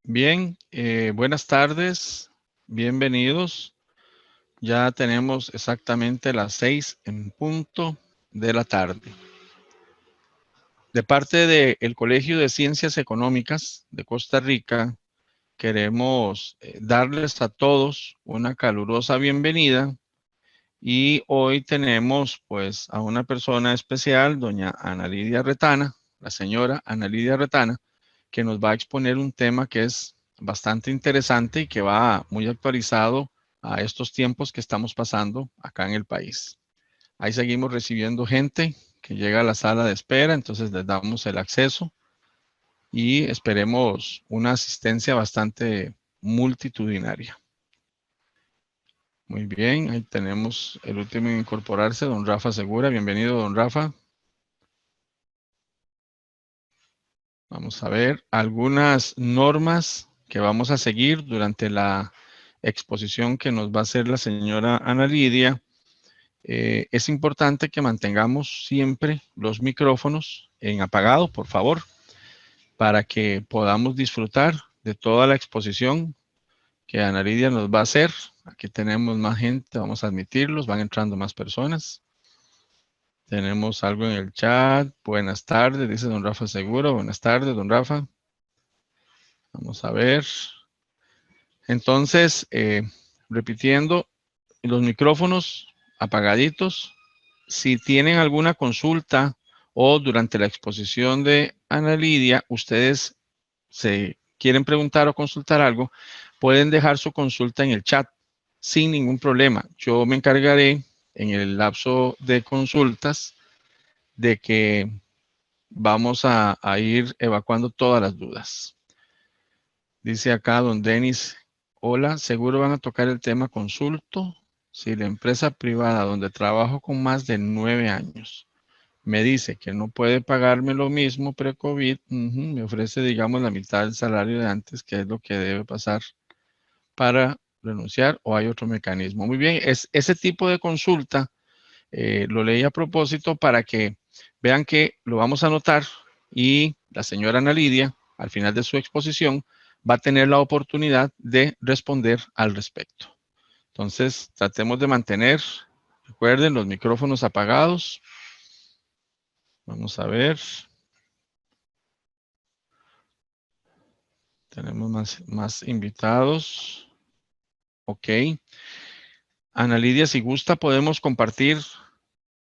Bien, buenas tardes, bienvenidos. Ya tenemos exactamente las 6 en punto de la tarde. De parte del Colegio de Ciencias Económicas de Costa Rica, queremos darles a todos una calurosa bienvenida y hoy tenemos pues a una persona especial, doña Ana Lidia Retana, la señora Ana Lidia Retana, que nos va a exponer un tema que es bastante interesante y que va muy actualizado a estos tiempos que estamos pasando acá en el país. Ahí seguimos recibiendo gente que llega a la sala de espera, entonces les damos el acceso y esperemos una asistencia bastante multitudinaria. Muy bien, ahí tenemos el último en incorporarse, don Rafa Segura. Bienvenido, don Rafa. Vamos a ver algunas normas que vamos a seguir durante la exposición que nos va a hacer la señora Ana Lidia. Es importante que mantengamos siempre los micrófonos en apagado, por favor, para que podamos disfrutar de toda la exposición que Ana Lidia nos va a hacer. Aquí tenemos más gente, vamos a admitirlos, van entrando más personas. Tenemos algo en el chat. Buenas tardes, dice don Rafa Seguro. Buenas tardes, don Rafa. Vamos a ver. Entonces, repitiendo, los micrófonos apagaditos. Si tienen alguna consulta o durante la exposición de Ana Lidia, ustedes se quieren preguntar o consultar algo, pueden dejar su consulta en el chat sin ningún problema. Yo me encargaré en el lapso de consultas de que vamos a ir evacuando todas las dudas. Dice acá don Denis, hola, seguro van a tocar el tema consulto. Si la empresa privada donde trabajo con más de 9 años me dice que no puede pagarme lo mismo pre-COVID, me ofrece, digamos, la mitad del salario de antes, que es lo que debe pasar para renunciar, o hay otro mecanismo. Muy bien, es ese tipo de consulta, lo leí a propósito para que vean que lo vamos a anotar y la señora Ana Lidia, al final de su exposición, va a tener la oportunidad de responder al respecto. Entonces, tratemos de mantener, recuerden, los micrófonos apagados. Vamos a ver. Tenemos más invitados. Ok. Ana Lidia, si gusta, podemos compartir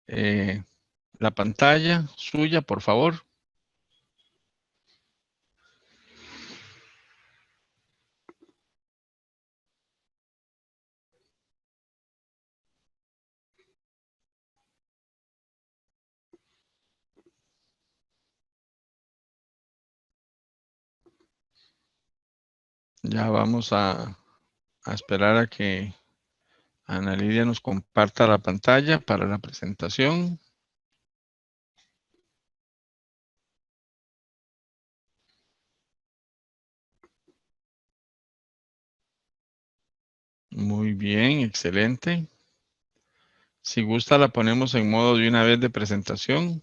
eh, la pantalla suya, por favor. Ya vamos a esperar a que Ana Lidia nos comparta la pantalla para la presentación. Muy bien, excelente. Si gusta, la ponemos en modo de una vez de presentación.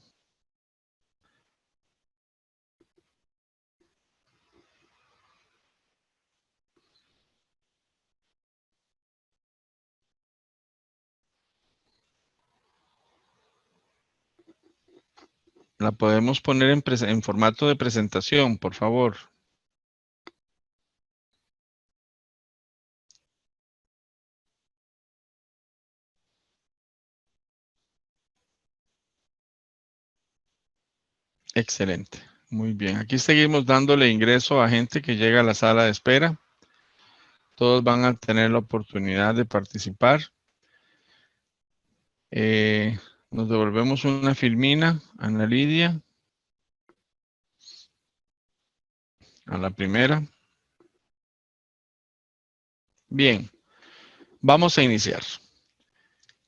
La podemos poner en formato de presentación, por favor. Excelente. Muy bien. Aquí seguimos dándole ingreso a gente que llega a la sala de espera. Todos van a tener la oportunidad de participar. Nos devolvemos una filmina, Ana Lidia, a la primera. Bien, vamos a iniciar.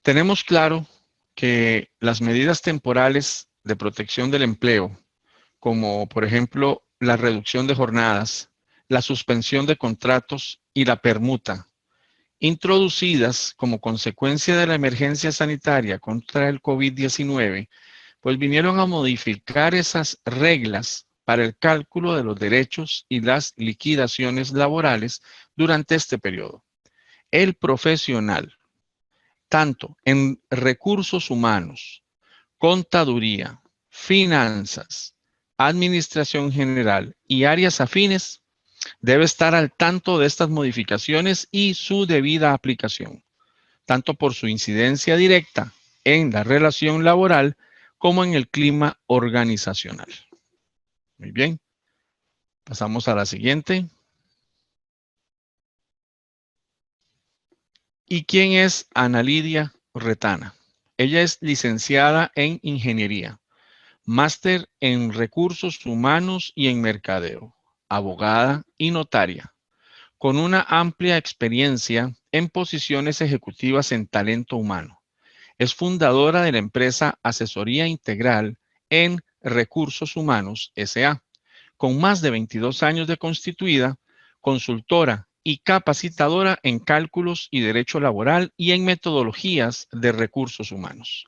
Tenemos claro que las medidas temporales de protección del empleo, como por ejemplo la reducción de jornadas, la suspensión de contratos y la permuta, introducidas como consecuencia de la emergencia sanitaria contra el COVID-19, pues vinieron a modificar esas reglas para el cálculo de los derechos y las liquidaciones laborales durante este periodo. El profesional, tanto en recursos humanos, contaduría, finanzas, administración general y áreas afines, debe estar al tanto de estas modificaciones y su debida aplicación, tanto por su incidencia directa en la relación laboral como en el clima organizacional. Muy bien. Pasamos a la siguiente. ¿Y quién es Ana Lidia Retana? Ella es licenciada en Ingeniería, máster en Recursos Humanos y en Mercadeo, abogada y notaria, con una amplia experiencia en posiciones ejecutivas en talento humano. Es fundadora de la empresa Asesoría Integral en Recursos Humanos S.A., con más de 22 años de constituida, consultora y capacitadora en cálculos y derecho laboral y en metodologías de recursos humanos.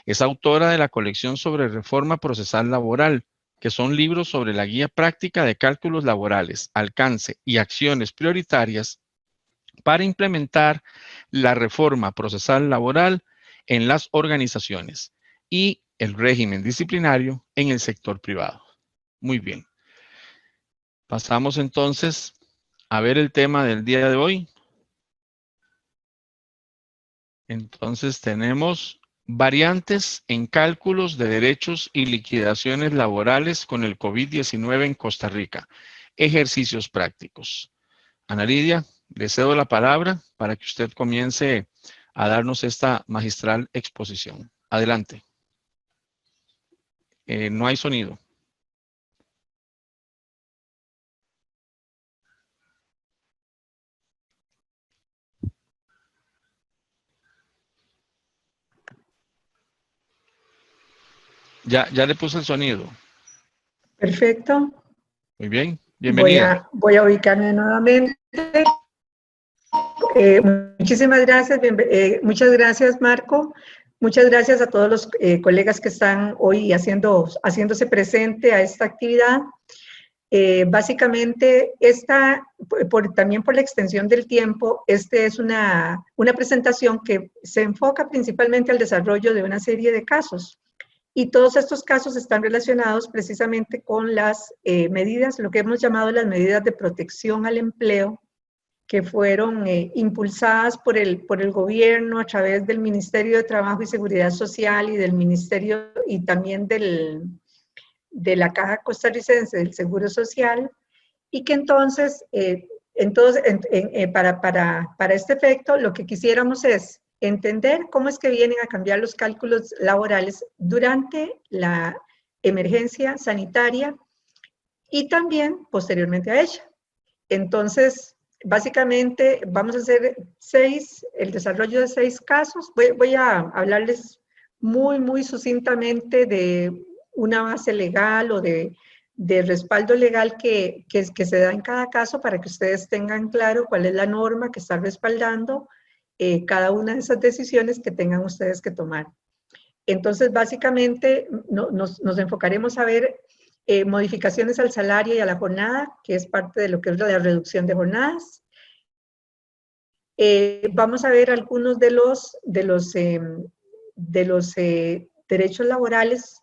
Es autora de la colección sobre reforma procesal laboral, que son libros sobre la guía práctica de cálculos laborales, alcance y acciones prioritarias para implementar la reforma procesal laboral en las organizaciones y el régimen disciplinario en el sector privado. Muy bien. Pasamos entonces a ver el tema del día de hoy. Entonces tenemos variantes en cálculos de derechos y liquidaciones laborales con el COVID-19 en Costa Rica. Ejercicios prácticos. Ana Lidia, le cedo la palabra para que usted comience a darnos esta magistral exposición. Adelante. No hay sonido. Ya le puse el sonido. Perfecto. Muy bien. Bienvenida. Voy a ubicarme nuevamente. Muchísimas gracias. Muchas gracias, Marco. Muchas gracias a todos los colegas que están hoy haciéndose presente a esta actividad. Básicamente, también por la extensión del tiempo, es una presentación que se enfoca principalmente al desarrollo de una serie de casos. Y todos estos casos están relacionados precisamente con las medidas, lo que hemos llamado las medidas de protección al empleo, que fueron impulsadas por el gobierno a través del Ministerio de Trabajo y Seguridad Social y del Ministerio y también de la Caja Costarricense del Seguro Social, y que entonces, para este efecto, lo que quisiéramos es entender cómo es que vienen a cambiar los cálculos laborales durante la emergencia sanitaria y también posteriormente a ella. Entonces, básicamente vamos a hacer el desarrollo de 6 casos. Voy a hablarles muy sucintamente de una base legal o de respaldo legal que se da en cada caso para que ustedes tengan claro cuál es la norma que está respaldando cada una de esas decisiones que tengan ustedes que tomar. Entonces, básicamente, nos enfocaremos a ver modificaciones al salario y a la jornada, que es parte de lo que es la reducción de jornadas. Vamos a ver algunos de los derechos laborales.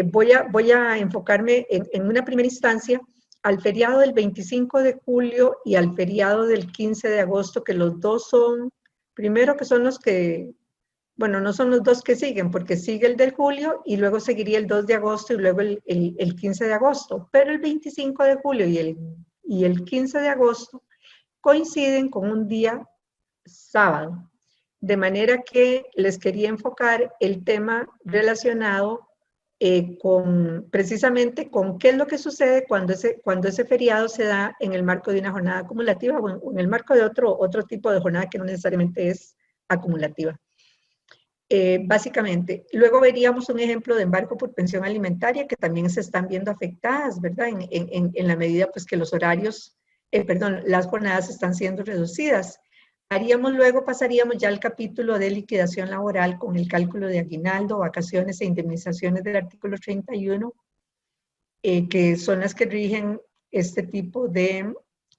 Voy a enfocarme en una primera instancia al feriado del 25 de julio y al feriado del 15 de agosto, que los dos son, primero que son los que, bueno, no son los dos que siguen, porque sigue el de julio y luego seguiría el 2 de agosto y luego el 15 de agosto, pero el 25 de julio y el 15 de agosto coinciden con un día sábado, de manera que les quería enfocar el tema relacionado precisamente con qué es lo que sucede cuando ese feriado se da en el marco de una jornada acumulativa o en el marco de otro tipo de jornada que no necesariamente es acumulativa. Básicamente, luego veríamos un ejemplo de embargo por pensión alimentaria que también se están viendo afectadas, ¿verdad? En la medida pues que los horarios, las jornadas están siendo reducidas. Pasaríamos ya al capítulo de liquidación laboral con el cálculo de aguinaldo, vacaciones e indemnizaciones del artículo 31. que son las que rigen este tipo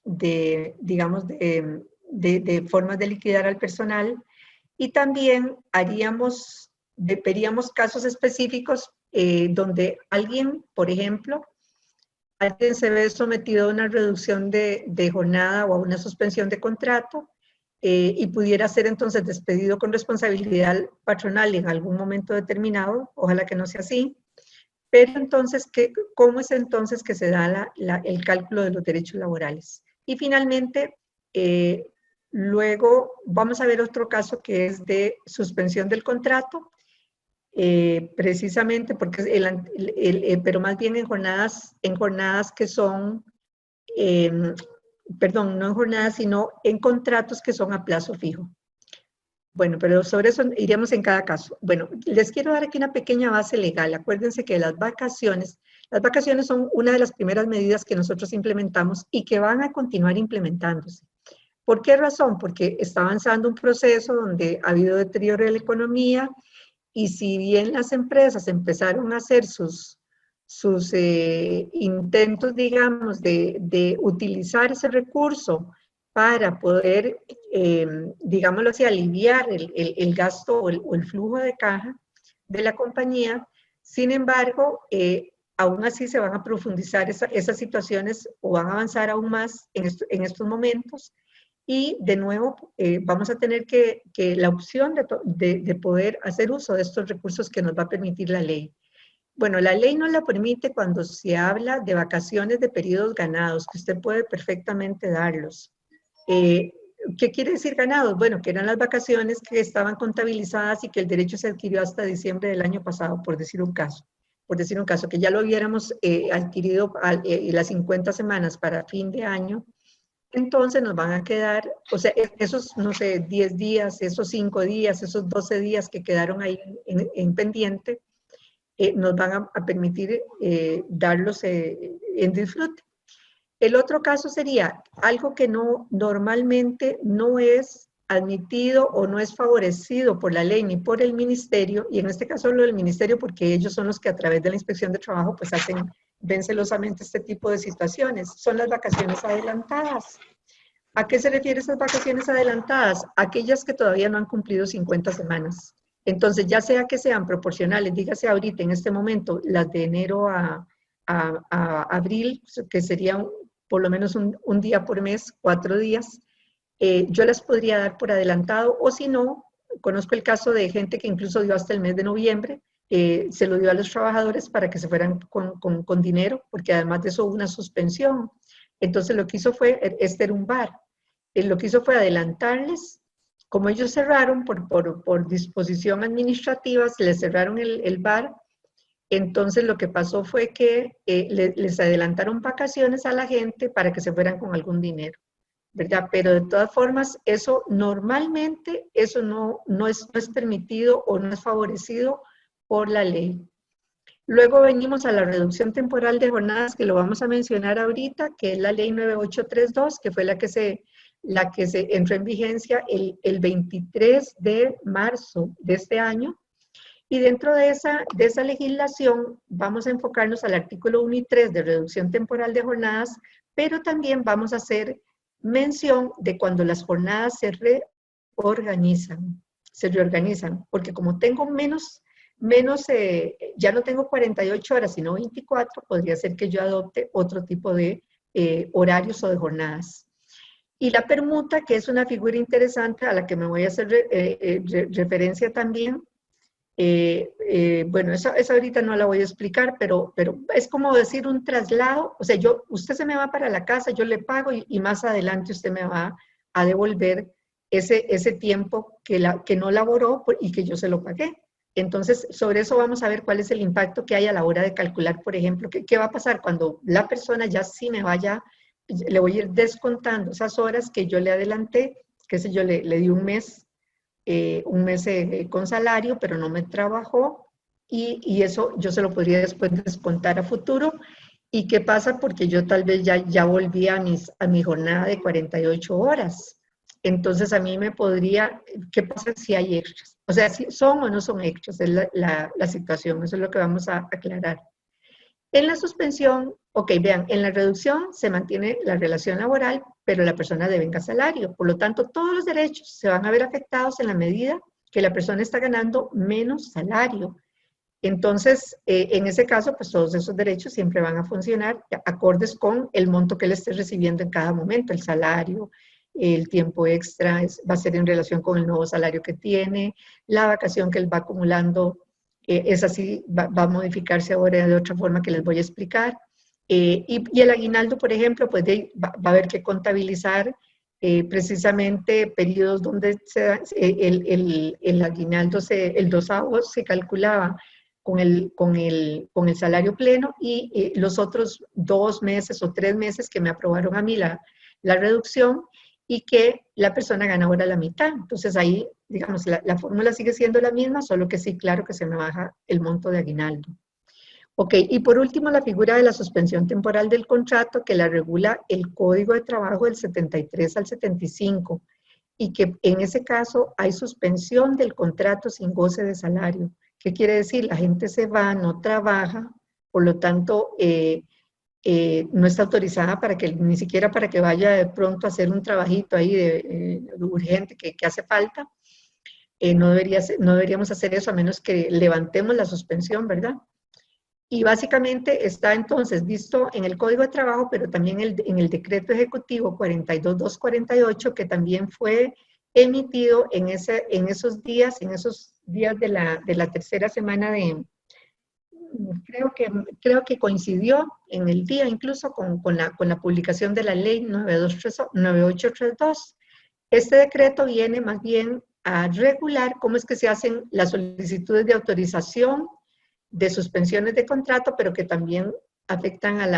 digamos, de formas de liquidar al personal. Y también veríamos casos específicos donde alguien, por ejemplo, alguien se ve sometido a una reducción de jornada o a una suspensión de contrato y pudiera ser entonces despedido con responsabilidad patronal en algún momento determinado, ojalá que no sea así, pero entonces, ¿cómo es entonces que se da el cálculo de los derechos laborales? Y finalmente, luego vamos a ver otro caso que es de suspensión del contrato, precisamente porque, pero más bien en jornadas que son, perdón, no en jornadas, sino en contratos que son a plazo fijo. Bueno, pero sobre eso iremos en cada caso. Bueno, les quiero dar aquí una pequeña base legal. Acuérdense que las vacaciones son una de las primeras medidas que nosotros implementamos y que van a continuar implementándose. ¿Por qué razón? Porque está avanzando un proceso donde ha habido deterioro de la economía y si bien las empresas empezaron a hacer sus intentos, digamos, de utilizar ese recurso para poder, digámoslo así, aliviar el gasto o el flujo de caja de la compañía. Sin embargo, aún así se van a profundizar esas situaciones o van a avanzar aún más en estos momentos. Y de nuevo, vamos a tener que la opción de poder hacer uso de estos recursos que nos va a permitir la ley. Bueno, la ley nos la permite cuando se habla de vacaciones de periodos ganados, que usted puede perfectamente darlos. ¿Qué quiere decir ganados? Bueno, que eran las vacaciones que estaban contabilizadas y que el derecho se adquirió hasta diciembre del año pasado, por decir un caso. Por decir un caso, que ya lo hubiéramos adquirido las 50 semanas para fin de año, entonces nos van a quedar, o sea, esos, no sé, 10 días, esos 5 días, esos 12 días que quedaron ahí en pendiente, nos van a permitir darlos en disfrute. El otro caso sería algo que normalmente no es admitido o no es favorecido por la ley ni por el ministerio, y en este caso lo del ministerio porque ellos son los que a través de la inspección de trabajo pues ven celosamente este tipo de situaciones, son las vacaciones adelantadas. ¿A qué se refiere esas vacaciones adelantadas? Aquellas que todavía no han cumplido 50 semanas. Entonces, ya sea que sean proporcionales, dígase ahorita, en este momento, las de enero a abril, que sería por lo menos un día por mes, 4 días, yo las podría dar por adelantado, o si no, conozco el caso de gente que incluso dio hasta el mes de noviembre, se lo dio a los trabajadores para que se fueran con dinero, porque además de eso hubo una suspensión. Entonces lo que hizo fue, este era un bar, lo que hizo fue adelantarles, como ellos cerraron por disposición administrativa, se les cerraron el bar, entonces lo que pasó fue que les adelantaron vacaciones a la gente para que se fueran con algún dinero, ¿verdad? Pero de todas formas, eso normalmente, eso no es permitido o no es favorecido por la ley. Luego venimos a la reducción temporal de jornadas, que lo vamos a mencionar ahorita, que es la ley 9832, que fue la que se entró en vigencia el 23 de marzo de este año. Y dentro de esa legislación vamos a enfocarnos al artículo 1 y 3 de reducción temporal de jornadas, pero también vamos a hacer mención de cuando las jornadas se reorganizan, porque como tengo ya no tengo 48 horas, sino 24, podría ser que yo adopte otro tipo de horarios o de jornadas. Y la permuta, que es una figura interesante a la que me voy a hacer referencia también, bueno, esa ahorita no la voy a explicar, pero es como decir un traslado, o sea, usted se me va para la casa, yo le pago y más adelante usted me va a devolver ese tiempo que no laboró y que yo se lo pagué. Entonces, sobre eso vamos a ver cuál es el impacto que hay a la hora de calcular, por ejemplo, qué va a pasar cuando la persona ya sí me vaya, le voy a ir descontando esas horas que yo le adelanté, qué sé yo, le di un mes con salario, pero no me trabajó y eso yo se lo podría después descontar a futuro. ¿Y qué pasa? Porque yo tal vez ya volví a mi jornada de 48 horas. Entonces a mí ¿qué pasa si hay extras? O sea, si son o no son extras, es la situación, eso es lo que vamos a aclarar. En la suspensión, ok, vean, en la reducción se mantiene la relación laboral, pero la persona devenga salario. Por lo tanto, todos los derechos se van a ver afectados en la medida que la persona está ganando menos salario. Entonces, en ese caso, pues todos esos derechos siempre van a funcionar acordes con el monto que él esté recibiendo en cada momento, el salario, el tiempo extra, va a ser en relación con el nuevo salario que tiene, la vacación que él va acumulando, es así, va a modificarse ahora de otra forma que les voy a explicar. Y el aguinaldo, por ejemplo, pues va a haber que contabilizar precisamente periodos donde el aguinaldo, el dosavo se calculaba con el salario pleno y los otros 2 meses o 3 meses que me aprobaron a mí la reducción y que la persona gana ahora la mitad. Entonces ahí, digamos, la fórmula sigue siendo la misma, solo que sí, claro que se me baja el monto de aguinaldo. Ok, y por último la figura de la suspensión temporal del contrato que la regula el Código de Trabajo del 73 al 75 y que en ese caso hay suspensión del contrato sin goce de salario. ¿Qué quiere decir? La gente se va, no trabaja, por lo tanto no está autorizada para que, ni siquiera para que vaya de pronto a hacer un trabajito ahí de urgente que hace falta. No deberíamos hacer eso a menos que levantemos la suspensión, ¿verdad? Y básicamente está entonces visto en el Código de Trabajo, pero también en el Decreto Ejecutivo 42248, que también fue emitido en esos días de la tercera semana creo que coincidió en el día incluso con la publicación de la ley 9832. Este decreto viene más bien a regular cómo es que se hacen las solicitudes de autorización de suspensiones de contrato, pero que también afectan a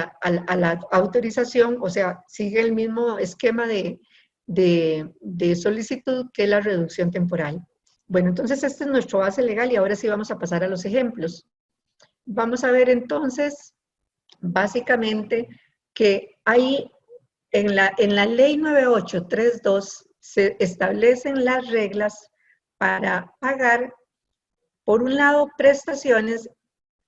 la autorización, o sea, sigue el mismo esquema de solicitud que la reducción temporal. Bueno, entonces este es nuestro base legal y ahora sí vamos a pasar a los ejemplos. Vamos a ver entonces, básicamente, que hay en la ley 9832 se establecen las reglas para pagar, por un lado, prestaciones,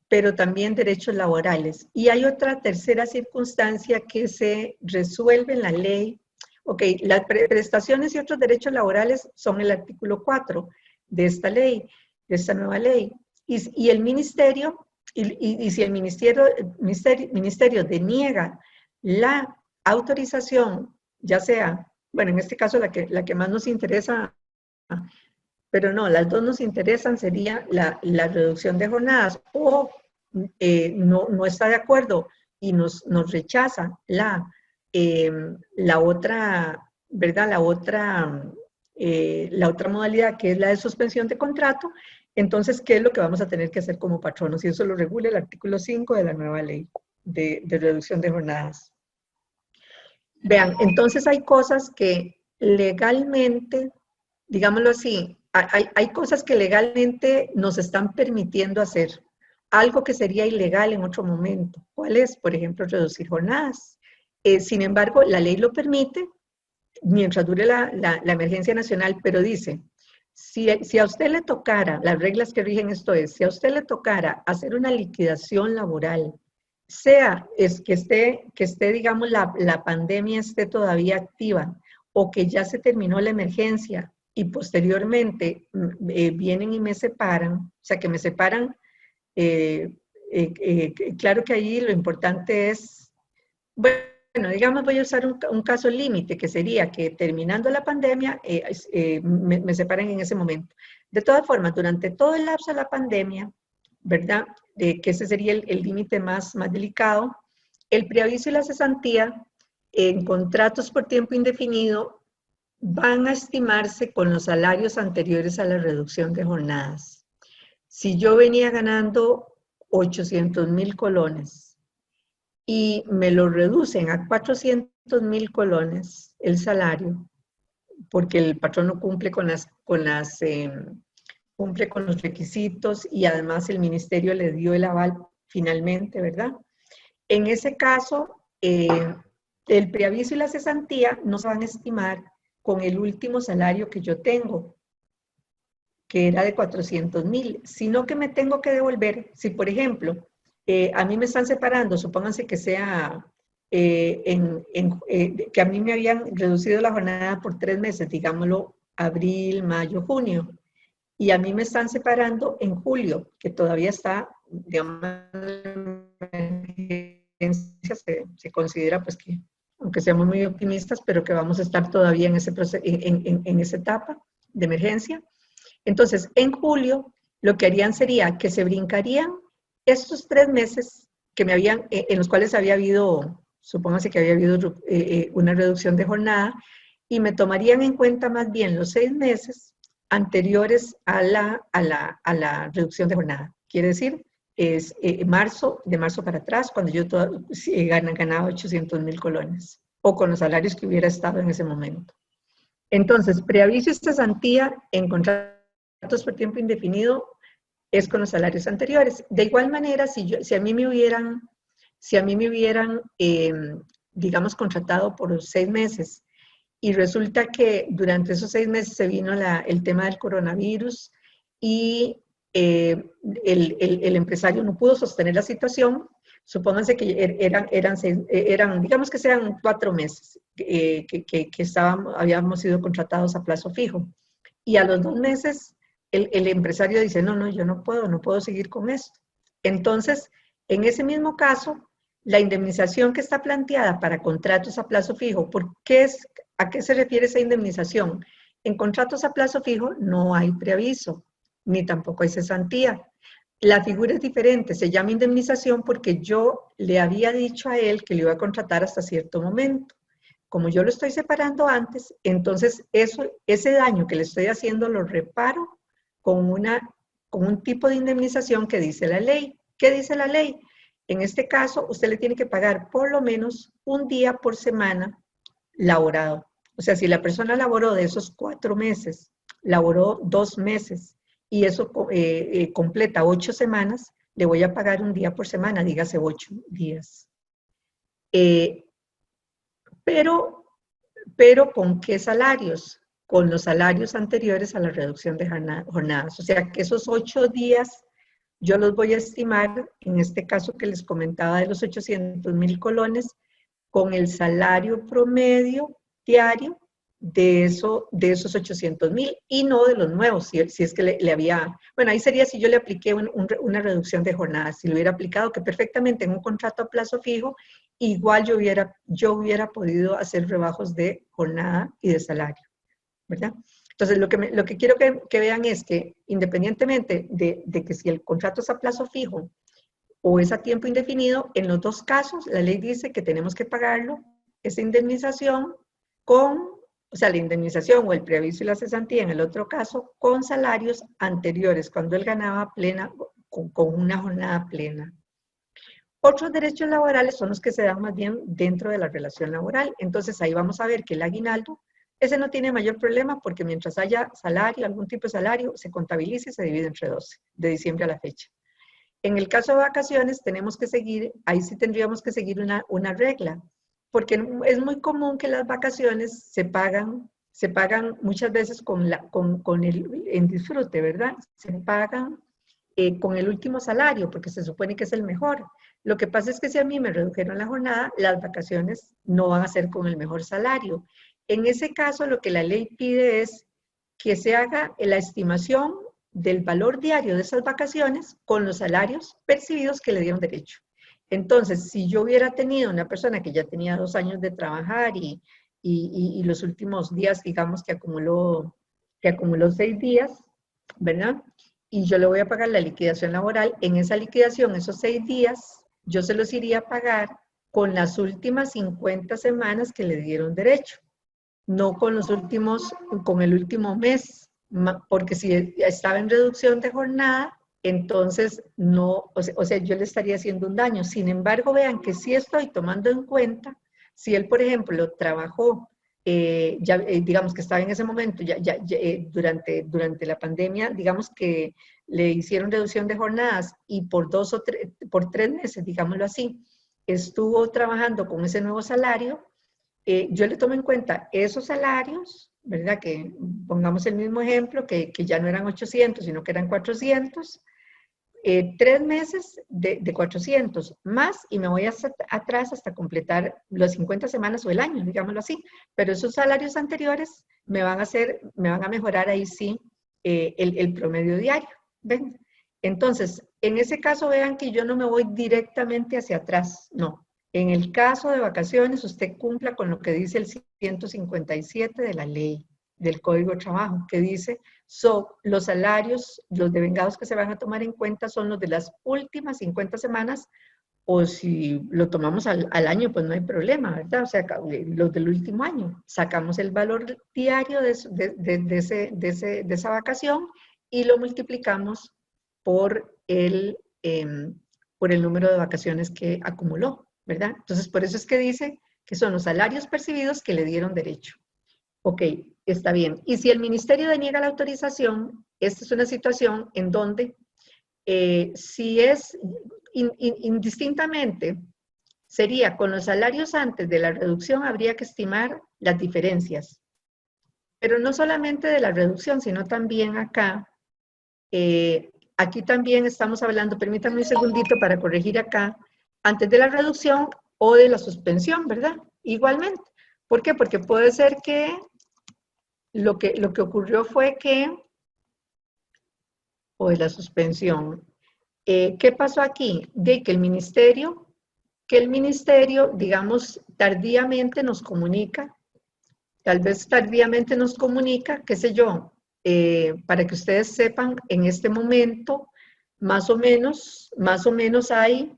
pero también derechos laborales. Y hay otra tercera circunstancia que se resuelve en la ley. Ok, las prestaciones y otros derechos laborales son el artículo 4 de esta ley, de esta nueva ley. Y el ministerio, y si el ministerio deniega la autorización, ya sea, bueno, en este caso la que más nos interesa, pero no, las dos nos interesan, sería la reducción de jornadas, o no está de acuerdo y nos rechaza la otra, ¿verdad? La otra modalidad, que es la de suspensión de contrato. Entonces, ¿qué es lo que vamos a tener que hacer como patronos? Y eso lo regula el artículo 5 de la nueva ley de reducción de jornadas. Vean, entonces hay cosas que legalmente, digámoslo así, hay cosas que legalmente nos están permitiendo hacer. Algo que sería ilegal en otro momento. ¿Cuál es? Por ejemplo, reducir jornadas. Sin embargo, la ley lo permite mientras dure la emergencia nacional, pero dice, si a usted le tocara, las reglas que rigen esto es, si a usted le tocara hacer una liquidación laboral, sea que esté, digamos, la pandemia esté todavía activa o que ya se terminó la emergencia y posteriormente vienen y me separan, o sea, que me separan, claro que ahí lo importante es, bueno, digamos, voy a usar un caso límite, que sería que terminando la pandemia, me separen en ese momento. De todas formas, durante todo el lapso de la pandemia, ¿verdad? Que ese sería el límite más delicado, el preaviso y la cesantía en contratos por tiempo indefinido van a estimarse con los salarios anteriores a la reducción de jornadas. Si yo venía ganando 800,000 colones y me lo reducen a 400,000 colones el salario, porque el patrón no cumple cumple con los requisitos y además el ministerio le dio el aval finalmente, ¿verdad? En ese caso, el preaviso y la cesantía no se van a estimar con el último salario que yo tengo, que era de 400,000, sino que me tengo que devolver, si por ejemplo, a mí me están separando, supónganse que sea, que a mí me habían reducido la jornada por 3 meses, digámoslo, abril, mayo, junio, y a mí me están separando en julio, que todavía está, digamos, se considera pues que, aunque seamos muy optimistas, pero que vamos a estar todavía en, ese proceso, en esa etapa de emergencia. Entonces, en julio, lo que harían sería que se brincarían estos 3 meses que me habían, en los cuales había habido, supóngase que había habido una reducción de jornada, y me tomarían en cuenta más bien los 6 meses anteriores a la reducción de jornada. Quiere decir, es de marzo para atrás, cuando yo ganaba 800,000 colones, o con los salarios que hubiera estado en ese momento. Entonces, preaviso y cesantía en contratos por tiempo indefinido es con los salarios anteriores. De igual manera, si a mí me hubieran, digamos, contratado por 6 meses y resulta que durante esos 6 meses se vino el tema del coronavirus y el empresario no pudo sostener la situación, supónganse que eran digamos que sean 4 meses que habíamos sido contratados a plazo fijo. Y a los 2 meses el empresario dice, no, yo no puedo seguir con esto. Entonces, en ese mismo caso, la indemnización que está planteada para contratos a plazo fijo, ¿a qué se refiere esa indemnización? En contratos a plazo fijo no hay preaviso, ni tampoco hay cesantía. La figura es diferente, se llama indemnización porque yo le había dicho a él que le iba a contratar hasta cierto momento. Como yo lo estoy separando antes, entonces ese daño que le estoy haciendo lo reparo con un tipo de indemnización que dice la ley. ¿Qué dice la ley? En este caso, usted le tiene que pagar por lo menos un día por semana laborado. O sea, si la persona laboró de esos 4 meses, laboró 2 meses y eso completa 8 semanas, le voy a pagar un día por semana, dígase 8 días. Pero ¿con qué salarios? Con los salarios anteriores a la reducción de jornadas. O sea, que esos 8 días yo los voy a estimar, en este caso que les comentaba de los 800,000 colones, con el salario promedio diario de esos 800,000 y no de los nuevos, si es que le había, bueno, ahí sería si yo le apliqué una reducción de jornadas, si lo hubiera aplicado, que perfectamente en un contrato a plazo fijo, igual yo hubiera podido hacer rebajos de jornada y de salario, ¿verdad? Entonces, lo que quiero que vean es que independientemente de que si el contrato es a plazo fijo o es a tiempo indefinido, en los dos casos la ley dice que tenemos que pagarlo, esa indemnización o sea, la indemnización o el preaviso y la cesantía en el otro caso, con salarios anteriores, cuando él ganaba con una jornada plena. Otros derechos laborales son los que se dan más bien dentro de la relación laboral. Entonces ahí vamos a ver que el aguinaldo, ese no tiene mayor problema porque mientras haya salario, algún tipo de salario, se contabiliza y se divide entre 12, de diciembre a la fecha. En el caso de vacaciones tenemos que seguir, ahí sí tendríamos que seguir una regla, porque es muy común que las vacaciones se pagan muchas veces en disfrute, ¿verdad? Se pagan con el último salario, porque se supone que es el mejor. Lo que pasa es que si a mí me redujeron la jornada, las vacaciones no van a ser con el mejor salario. En ese caso, lo que la ley pide es que se haga la estimación del valor diario de esas vacaciones con los salarios percibidos que le dieron derecho. Entonces, si yo hubiera tenido una persona que ya tenía 2 años de trabajar y los últimos días, digamos que acumuló 6 días, ¿verdad? Y yo le voy a pagar la liquidación laboral, en esa liquidación, esos 6 días, yo se los iría a pagar con las últimas 50 semanas que le dieron derecho, no con el último mes, porque si estaba en reducción de jornada, entonces no, o sea, yo le estaría haciendo un daño. Sin embargo, vean que sí estoy tomando en cuenta, si él, por ejemplo, trabajó, digamos que estaba en ese momento, durante la pandemia, digamos que le hicieron reducción de jornadas y por 3 meses, digámoslo así, estuvo trabajando con ese nuevo salario, yo le tomo en cuenta esos salarios, ¿verdad? Que pongamos el mismo ejemplo, que ya no eran 800, sino que eran 400, 3 meses de 400 más y me voy hasta atrás hasta completar las 50 semanas o el año, digámoslo así. Pero esos salarios anteriores me van a mejorar ahí sí el promedio diario. ¿Ven? Entonces, en ese caso vean que yo no me voy directamente hacia atrás, no. En el caso de vacaciones, usted cumpla con lo que dice el 157 de la ley del Código de Trabajo, que dice, los salarios, los devengados que se van a tomar en cuenta son los de las últimas 50 semanas, o si lo tomamos al año, pues no hay problema, ¿verdad? O sea, los del último año. Sacamos el valor diario de esa vacación y lo multiplicamos por el número de vacaciones que acumuló, ¿verdad? Entonces, por eso es que dice que son los salarios percibidos que le dieron derecho. Ok, está bien. Y si el ministerio deniega la autorización, esta es una situación en donde si es indistintamente, sería con los salarios antes de la reducción, habría que estimar las diferencias. Pero no solamente de la reducción, sino también acá, aquí también estamos hablando, permítanme un segundito para corregir acá, antes de la reducción o de la suspensión, ¿verdad? Igualmente. ¿Por qué? Porque puede ser que lo que ocurrió fue que, o de la suspensión, ¿qué pasó aquí? De que el ministerio, digamos, tardíamente nos comunica, tal vez tardíamente nos comunica, qué sé yo, para que ustedes sepan, en este momento, más o menos hay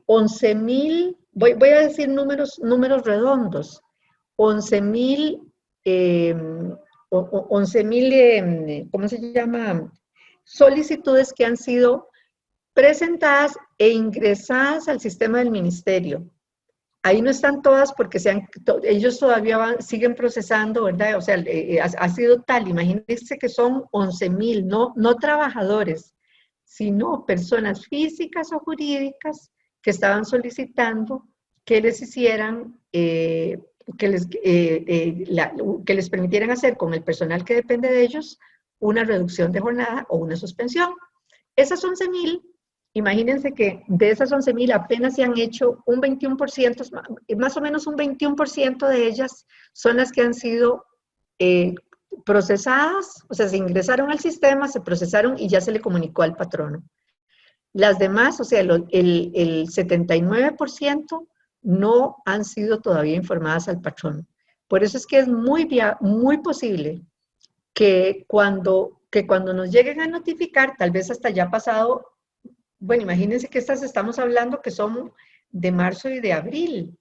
11,000, voy a decir números redondos, 11,000, ¿cómo se llama? Solicitudes que han sido presentadas e ingresadas al sistema del ministerio. Ahí no están todas porque ellos todavía siguen procesando, ¿verdad? O sea, ha sido tal, imagínense que son 11,000, no trabajadores, sino personas físicas o jurídicas que estaban solicitando que les hicieran, que les permitieran hacer con el personal que depende de ellos una reducción de jornada o una suspensión. Esas 11,000, imagínense que de esas 11,000 apenas se han hecho un 21%, más o menos un 21% de ellas son las que han sido procesadas, o sea, se ingresaron al sistema, se procesaron y ya se le comunicó al patrono. Las demás, o sea, el 79% no han sido todavía informadas al patrono. Por eso es que es muy posible que cuando nos lleguen a notificar, tal vez hasta ya pasado, bueno, imagínense que estas estamos hablando que son de marzo y de abril.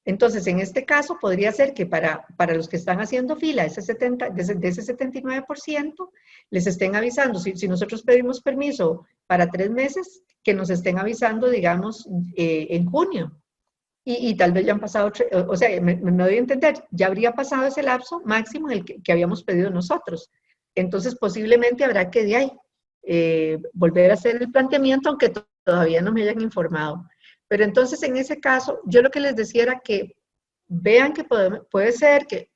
Entonces, en este caso, podría ser que para los que están haciendo fila de ese 79%, les estén avisando, si nosotros pedimos permiso para 3 meses, que nos estén avisando, digamos, en junio. Y tal vez ya han pasado, o sea, me doy a entender, ya habría pasado ese lapso máximo en el que habíamos pedido nosotros. Entonces, posiblemente habrá que de ahí volver a hacer el planteamiento, aunque todavía no me hayan informado. Pero entonces, en ese caso, yo lo que les decía era que vean que puede ser que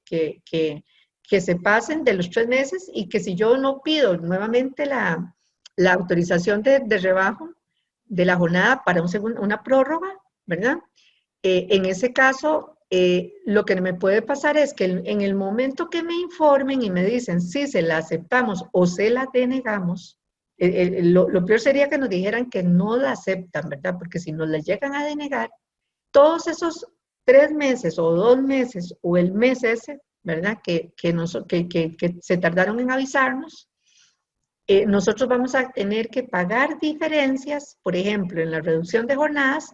se pasen de los 3 meses y que si yo no pido nuevamente la autorización de rebajo de la jornada para una prórroga, ¿verdad? En ese caso, lo que me puede pasar es que en el momento que me informen y me dicen si se la aceptamos o se la denegamos, lo peor sería que nos dijeran que no la aceptan, ¿verdad? Porque si nos la llegan a denegar, todos esos 3 meses o 2 meses o el mes ese, ¿verdad? Que se tardaron en avisarnos, nosotros vamos a tener que pagar diferencias, por ejemplo, en la reducción de jornadas,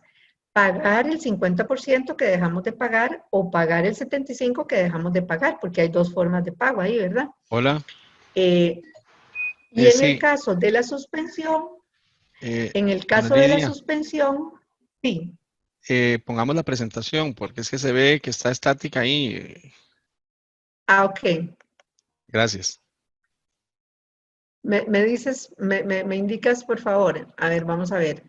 pagar el 50% que dejamos de pagar o pagar el 75% que dejamos de pagar, porque hay 2 formas de pago ahí, ¿verdad? Hola. Y en sí. el caso de la suspensión, sí. Pongamos la presentación, porque es que se ve que está estática ahí. Ok. Gracias. Me dices, me indicas, por favor. A ver, vamos a ver.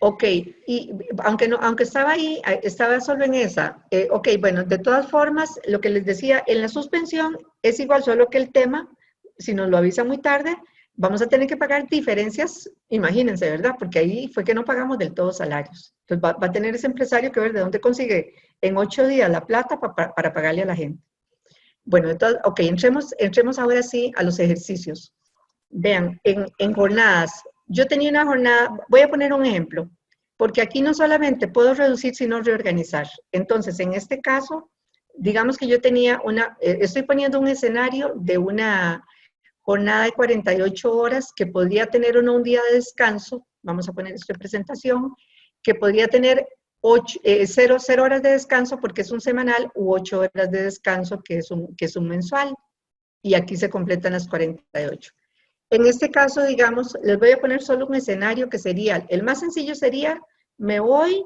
Ok, y aunque estaba ahí, estaba solo en esa. Ok, bueno, de todas formas, lo que les decía, en la suspensión es igual, solo que el tema, si nos lo avisan muy tarde, vamos a tener que pagar diferencias, imagínense, ¿verdad? Porque ahí fue que no pagamos del todo salarios. Entonces va a tener ese empresario que ver de dónde consigue en 8 días la plata para pagarle a la gente. Bueno, entonces, ok, entremos ahora sí a los ejercicios. Vean, en jornadas, yo tenía una jornada, voy a poner un ejemplo, porque aquí no solamente puedo reducir, sino reorganizar. Entonces, en este caso, digamos que yo tenía estoy poniendo un escenario de una jornada de 48 horas que podría tener un día de descanso, vamos a poner esto en presentación, que podría tener 0 horas de descanso porque es un semanal u 8 horas de descanso que es un mensual. Y aquí se completan las 48. En este caso, digamos, les voy a poner solo un escenario que sería, el más sencillo sería, me voy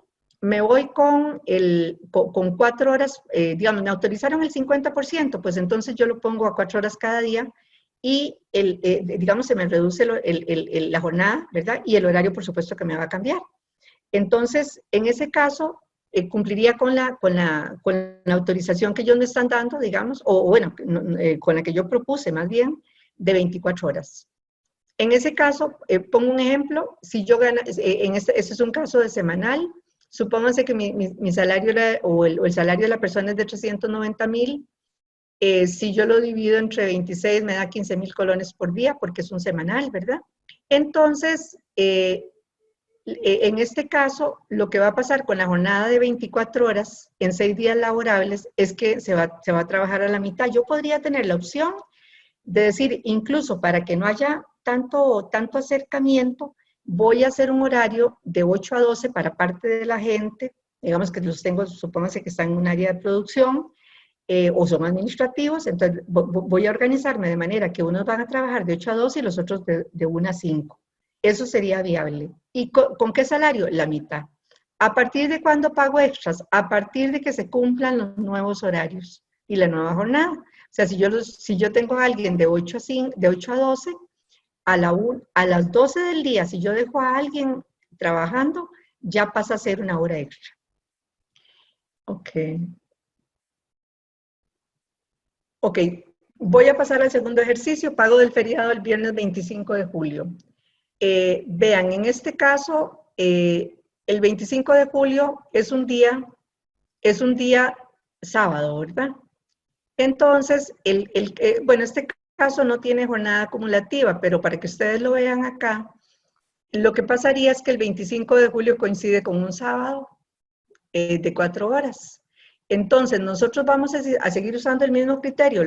con 4 horas, digamos, me autorizaron el 50%, pues entonces yo lo pongo a 4 horas cada día y, digamos, se me reduce la jornada, ¿verdad? Y el horario, por supuesto, que me va a cambiar. Entonces, en ese caso, cumpliría con la autorización que ellos me están dando, digamos, o bueno, con la que yo propuse más bien, de 24 horas. En ese caso, pongo un ejemplo, si yo gano, este es un caso de semanal, supónganse que mi salario o el salario de la persona es de 390,000, si yo lo divido entre 26 me da 15,000 colones por día porque es un semanal, ¿verdad? Entonces, en este caso, lo que va a pasar con la jornada de 24 horas en 6 días laborables es que se va a trabajar a la mitad. Yo podría tener la opción de decir, incluso para que no haya tanto acercamiento, voy a hacer un horario de 8 a 12 para parte de la gente, digamos que los tengo, supónganse que están en un área de producción, o son administrativos, entonces voy a organizarme de manera que unos van a trabajar de 8 a 12 y los otros de 1 a 5. Eso sería viable. ¿Y con qué salario? La mitad. ¿A partir de cuándo pago extras? A partir de que se cumplan los nuevos horarios y la nueva jornada. O sea, si yo tengo a alguien de 8 a 12, a las 12 del día, si yo dejo a alguien trabajando, ya pasa a ser una hora extra. Ok. Ok, voy a pasar al segundo ejercicio, pago del feriado el viernes 25 de julio. Vean, en este caso, el 25 de julio es un día sábado, ¿verdad? Entonces, bueno, este caso no tiene jornada acumulativa, pero para que ustedes lo vean acá, lo que pasaría es que el 25 de julio coincide con un sábado de 4 horas. Entonces, nosotros vamos a seguir usando el mismo criterio.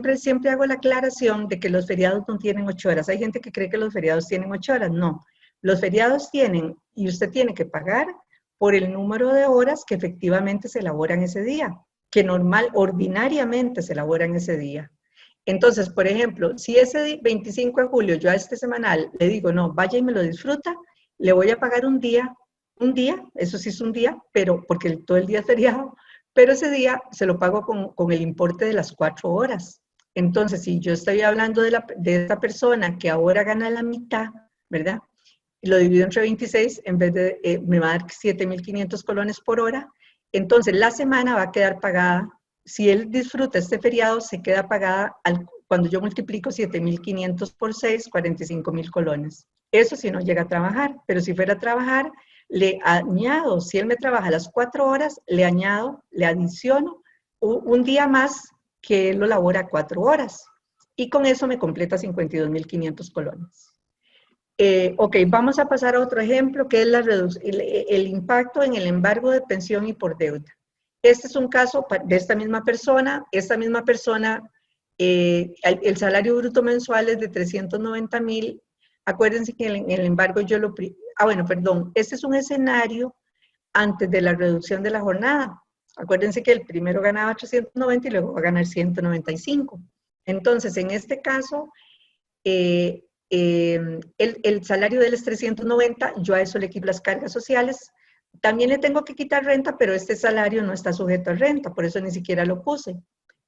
Siempre hago la aclaración de que los feriados no tienen 8 horas. Hay gente que cree que los feriados tienen 8 horas. No, los feriados tienen, y usted tiene que pagar por el número de horas que efectivamente se elaboran ese día, que ordinariamente se elaboran ese día. Entonces, por ejemplo, si ese 25 de julio yo a este semanal le digo, no, vaya y me lo disfruta, le voy a pagar un día, eso sí es un día, pero porque todo el día es feriado, pero ese día se lo pago con el importe de las 4 horas. Entonces, si yo estoy hablando de esta persona que ahora gana la mitad, ¿verdad? Y lo divido entre 26, en vez de, me va a dar 7,500 colones por hora, entonces la semana va a quedar pagada. Si él disfruta este feriado, se queda pagada cuando yo multiplico 7,500 por 6, 45,000 colones. Eso si no llega a trabajar, pero si fuera a trabajar, le añado, si él me trabaja las 4 horas, le adiciono un día más que él lo labora 4 horas. Y con eso me completa 52,500 colones. Ok, vamos a pasar a otro ejemplo, que es el impacto en el embargo de pensión y por deuda. Este es un caso de esta misma persona. Esta misma persona, el salario bruto mensual es de 390,000. Acuérdense que en el embargo este es un escenario antes de la reducción de la jornada. Acuérdense que el primero ganaba 390 y luego va a ganar 195. Entonces, en este caso, el salario de él es 390, yo a eso le quito las cargas sociales. También le tengo que quitar renta, pero este salario no está sujeto a renta, por eso ni siquiera lo puse.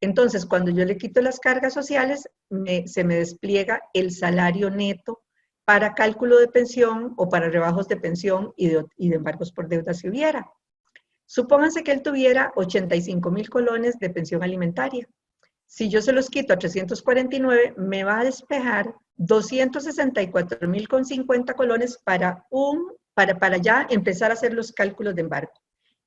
Entonces, cuando yo le quito las cargas sociales, se me despliega el salario neto para cálculo de pensión o para rebajos de pensión y de embargos por deuda si hubiera. Supónganse que él tuviera 85,000 colones de pensión alimentaria. Si yo se los quito a 349, me va a despejar 264.050 colones para ya empezar a hacer los cálculos de embargo.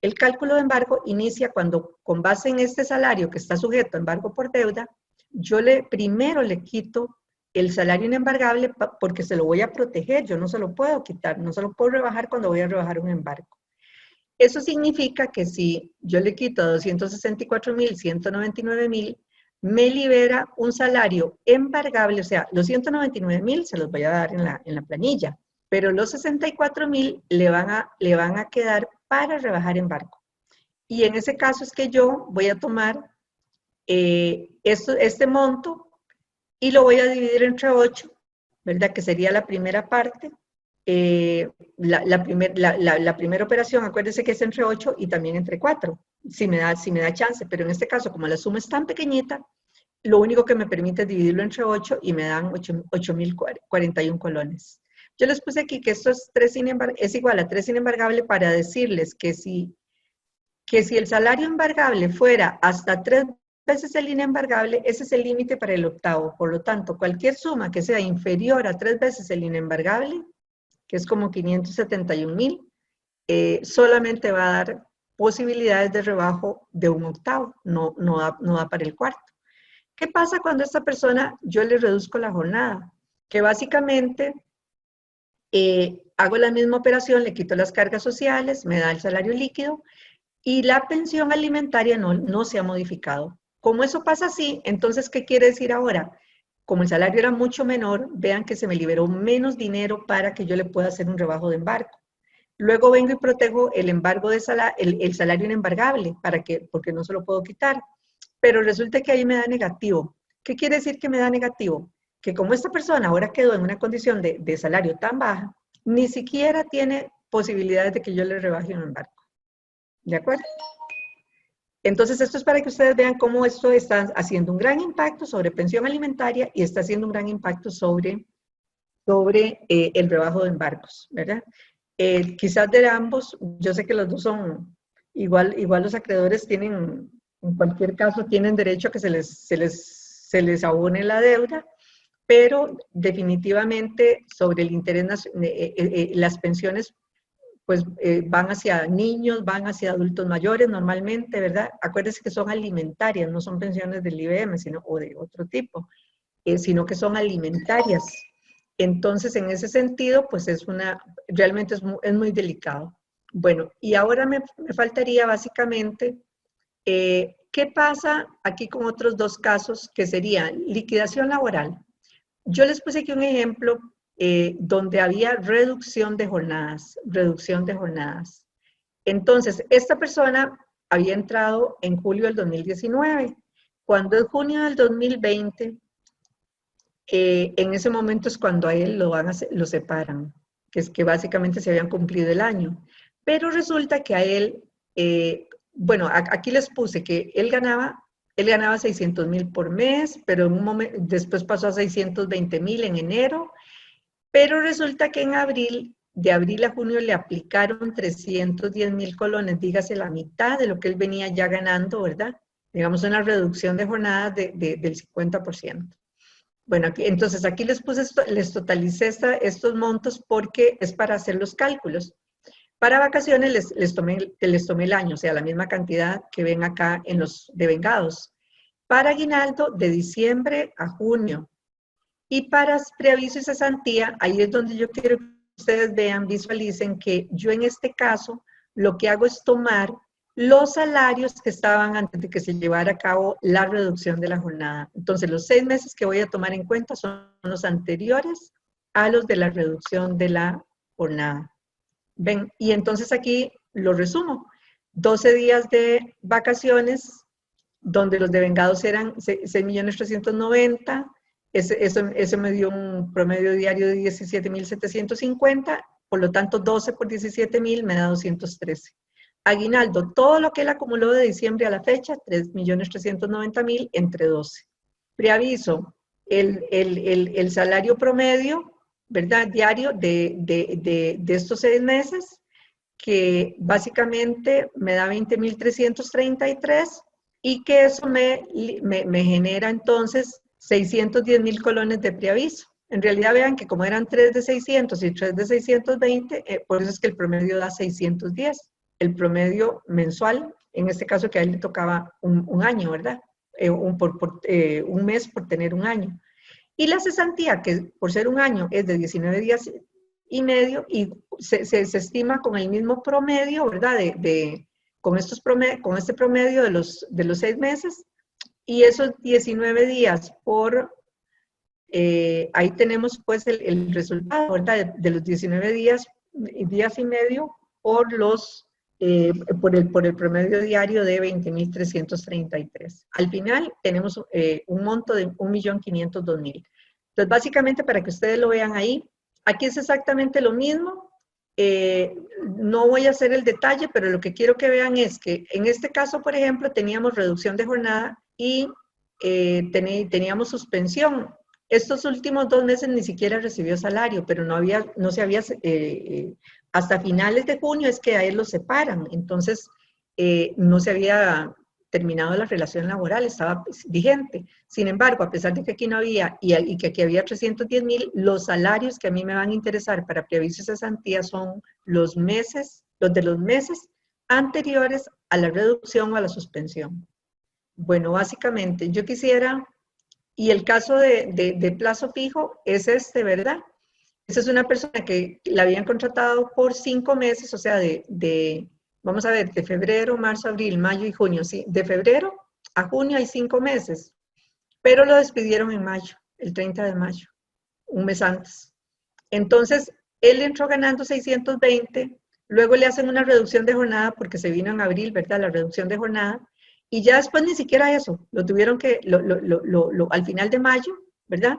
El cálculo de embargo inicia cuando, con base en este salario que está sujeto a embargo por deuda, yo primero le quito el salario inembargable porque se lo voy a proteger, yo no se lo puedo quitar, no se lo puedo rebajar cuando voy a rebajar un embargo. Eso significa que si yo le quito 264.000, 199.000, me libera un salario embargable, o sea, los 199.000 se los voy a dar en la planilla, pero los 64.000 le van a quedar para rebajar embargo. Y en ese caso es que yo voy a tomar este monto y lo voy a dividir entre 8, ¿verdad? Que sería la primera parte. La primera operación, acuérdense que es entre 8 y también entre 4, si me da chance, pero en este caso, como la suma es tan pequeñita, lo único que me permite es dividirlo entre 8 y me dan 8.041 colones. Yo les puse aquí que esto es igual a 3 inembargable para decirles que si el salario embargable fuera hasta 3 veces el inembargable, ese es el límite para el octavo. Por lo tanto, cualquier suma que sea inferior a 3 veces el inembargable, que es como 571.000, solamente va a dar posibilidades de rebajo de un octavo, no da para el cuarto. ¿Qué pasa cuando a esta persona yo le reduzco la jornada? Que básicamente hago la misma operación, le quito las cargas sociales, me da el salario líquido y la pensión alimentaria no se ha modificado. Como eso pasa así, entonces, ¿qué quiere decir ahora? Como el salario era mucho menor, vean que se me liberó menos dinero para que yo le pueda hacer un rebajo de embargo. Luego vengo y protejo el embargo de el salario inembargable, porque no se lo puedo quitar. Pero resulta que ahí me da negativo. ¿Qué quiere decir que me da negativo? Que como esta persona ahora quedó en una condición de salario tan baja, ni siquiera tiene posibilidades de que yo le rebaje un embargo. ¿De acuerdo? Entonces, esto es para que ustedes vean cómo esto está haciendo un gran impacto sobre pensión alimentaria y está haciendo un gran impacto sobre el rebajo de embargos, ¿verdad? Quizás de ambos, yo sé que los dos son igual los acreedores tienen, en cualquier caso, tienen derecho a que se les abone la deuda, pero definitivamente sobre el interés, las pensiones pues van hacia niños, van hacia adultos mayores normalmente, ¿verdad? Acuérdense que son alimentarias, no son pensiones del IBM o de otro tipo, sino que son alimentarias. Entonces, en ese sentido, pues realmente es muy delicado. Bueno, y ahora me faltaría básicamente, ¿qué pasa aquí con otros dos casos que serían liquidación laboral? Yo les puse aquí un ejemplo donde había reducción de jornadas. Entonces, esta persona había entrado en julio del 2019. Cuando es junio del 2020, en ese momento es cuando a él lo separan, que es que básicamente se habían cumplido el año. Pero resulta que a él, bueno, aquí les puse que él ganaba 600.000 por mes, pero en un momento, después pasó a 620.000 en enero, pero resulta que en abril, de abril a junio le aplicaron 310.000 colones, dígase la mitad de lo que él venía ya ganando, ¿verdad? Digamos una reducción de jornadas del 50%. Bueno, entonces aquí les puse les totalicé estos montos porque es para hacer los cálculos. Para vacaciones les tomé el año, o sea, la misma cantidad que ven acá en los devengados. Para aguinaldo, de diciembre a junio. Y para preaviso y cesantía, ahí es donde yo quiero que ustedes vean, visualicen que yo en este caso lo que hago es tomar los salarios que estaban antes de que se llevara a cabo la reducción de la jornada. Entonces, los 6 meses que voy a tomar en cuenta son los anteriores a los de la reducción de la jornada. Ven, y entonces aquí lo resumo. 12 días de vacaciones, donde los devengados eran 6.390.000, eso me dio un promedio diario de 17.750, por lo tanto 12 por 17.000 me da 213. Aguinaldo, todo lo que él acumuló de diciembre a la fecha, 3.390.000 entre 12. Preaviso, el salario promedio, ¿verdad? Diario de estos 6 meses, que básicamente me da 20.333, y que eso me genera entonces 610,000 colones de preaviso. En realidad vean que como eran 3 de 600 y 3 de 620, por eso es que el promedio da 610. El promedio mensual, en este caso que a él le tocaba un año, ¿verdad? Un mes por tener un año. Y la cesantía, que por ser un año es de 19 días y medio, y se estima con el mismo promedio, ¿verdad? Con este promedio de los 6 meses, y esos 19 días por, ahí tenemos pues el resultado, ¿verdad? De los 19 días y medio por por el promedio diario de 20,333. Al final tenemos un monto de 1,502,000. Entonces, básicamente, para que ustedes lo vean ahí, aquí es exactamente lo mismo. No voy a hacer el detalle, pero lo que quiero que vean es que en este caso, por ejemplo, teníamos reducción de jornada y teníamos suspensión. Estos últimos 2 meses ni siquiera recibió salario, pero no se había, hasta finales de junio es que a él lo separan, entonces no se había terminado la relación laboral, estaba vigente. Sin embargo, a pesar de que aquí no había y que aquí había 310,000, los salarios que a mí me van a interesar para preaviso y cesantía son los de los meses anteriores a la reducción o a la suspensión. Bueno, básicamente yo quisiera, y el caso de plazo fijo es este, ¿verdad? Esa es una persona que la habían contratado por 5 meses, o sea, vamos a ver, de febrero, marzo, abril, mayo y junio, sí, de febrero a junio hay 5 meses, pero lo despidieron en mayo, el 30 de mayo, un mes antes. Entonces, él entró ganando 620, luego le hacen una reducción de jornada porque se vino en abril, ¿verdad? La reducción de jornada, y ya después ni siquiera eso, lo tuvieron que, al final de mayo, ¿verdad?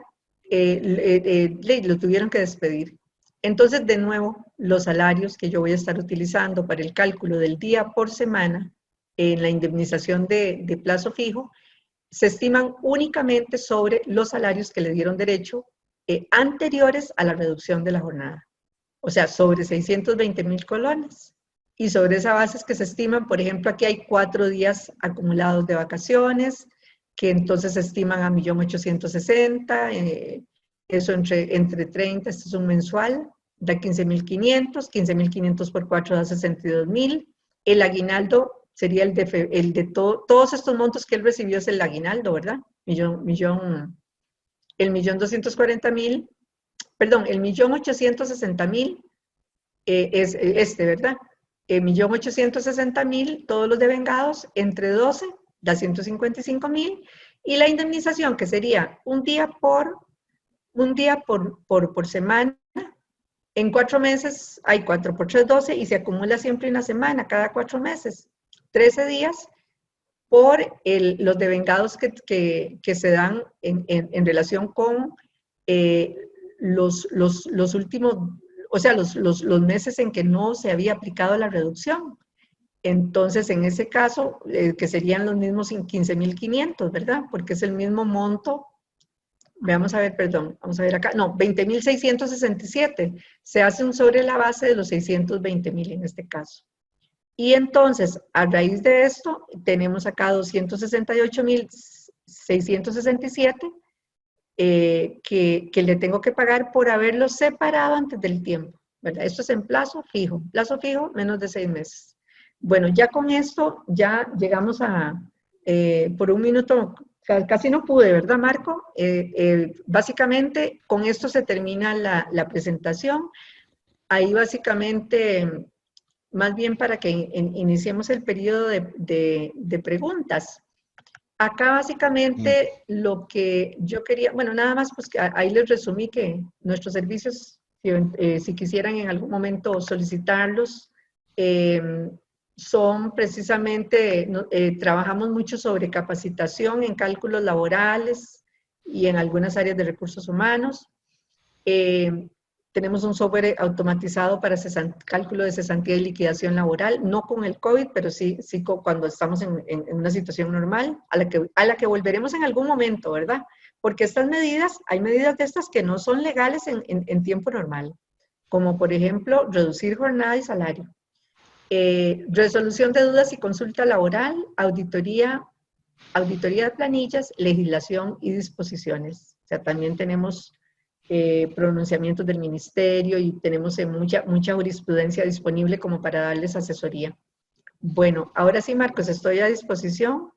Lo tuvieron que despedir. Entonces, de nuevo, los salarios que yo voy a estar utilizando para el cálculo del día por semana en la indemnización de plazo fijo, se estiman únicamente sobre los salarios que le dieron derecho anteriores a la reducción de la jornada. O sea, sobre 620,000 colones. Y sobre esa base es que se estiman, por ejemplo, aquí hay 4 días acumulados de vacaciones, que entonces se estiman a 1,860,000, eso entre 30, este es un mensual, da 15,500, 15,500 por 4 da 62,000. El aguinaldo sería el de todos estos montos que él recibió es el aguinaldo, ¿verdad? El 1,240,000, perdón, el 1,860,000 es este, ¿verdad? 1,860,000, todos los devengados, entre 12 da 155,000, y la indemnización, que sería un día por semana, en 4 meses hay 4 por 3, 12, y se acumula siempre una semana, cada 4 meses, 13 días, por los devengados que se dan en relación con los últimos, o sea, los meses en que no se había aplicado la reducción. Entonces, en ese caso, que serían los mismos 15,500, ¿verdad? Porque es el mismo monto. Veamos a ver, perdón, vamos a ver acá. No, 20,667. Se hace sobre la base de los 620,000 en este caso. Y entonces, a raíz de esto, tenemos acá 268,667 que le tengo que pagar por haberlo separado antes del tiempo, ¿verdad? Esto es en plazo fijo menos de 6 meses. Bueno, ya con esto, ya llegamos por un minuto, casi no pude, ¿verdad, Marco? Básicamente, con esto se termina la presentación. Ahí básicamente, más bien para que iniciemos el periodo de preguntas. Acá básicamente lo que yo quería, bueno, nada más, pues ahí les resumí que nuestros servicios, si quisieran en algún momento solicitarlos, son precisamente, trabajamos mucho sobre capacitación en cálculos laborales y en algunas áreas de recursos humanos. Tenemos un software automatizado para cálculo de cesantía y liquidación laboral, no con el COVID, pero sí cuando estamos en una situación normal, a la que volveremos en algún momento, ¿verdad? Porque hay medidas de estas que no son legales en tiempo normal, como por ejemplo, reducir jornada y salario. Resolución de dudas y consulta laboral, auditoría auditoría de planillas, legislación y disposiciones. O sea, también tenemos pronunciamientos del ministerio y tenemos mucha jurisprudencia disponible como para darles asesoría. Bueno, ahora sí, Marcos, estoy a disposición.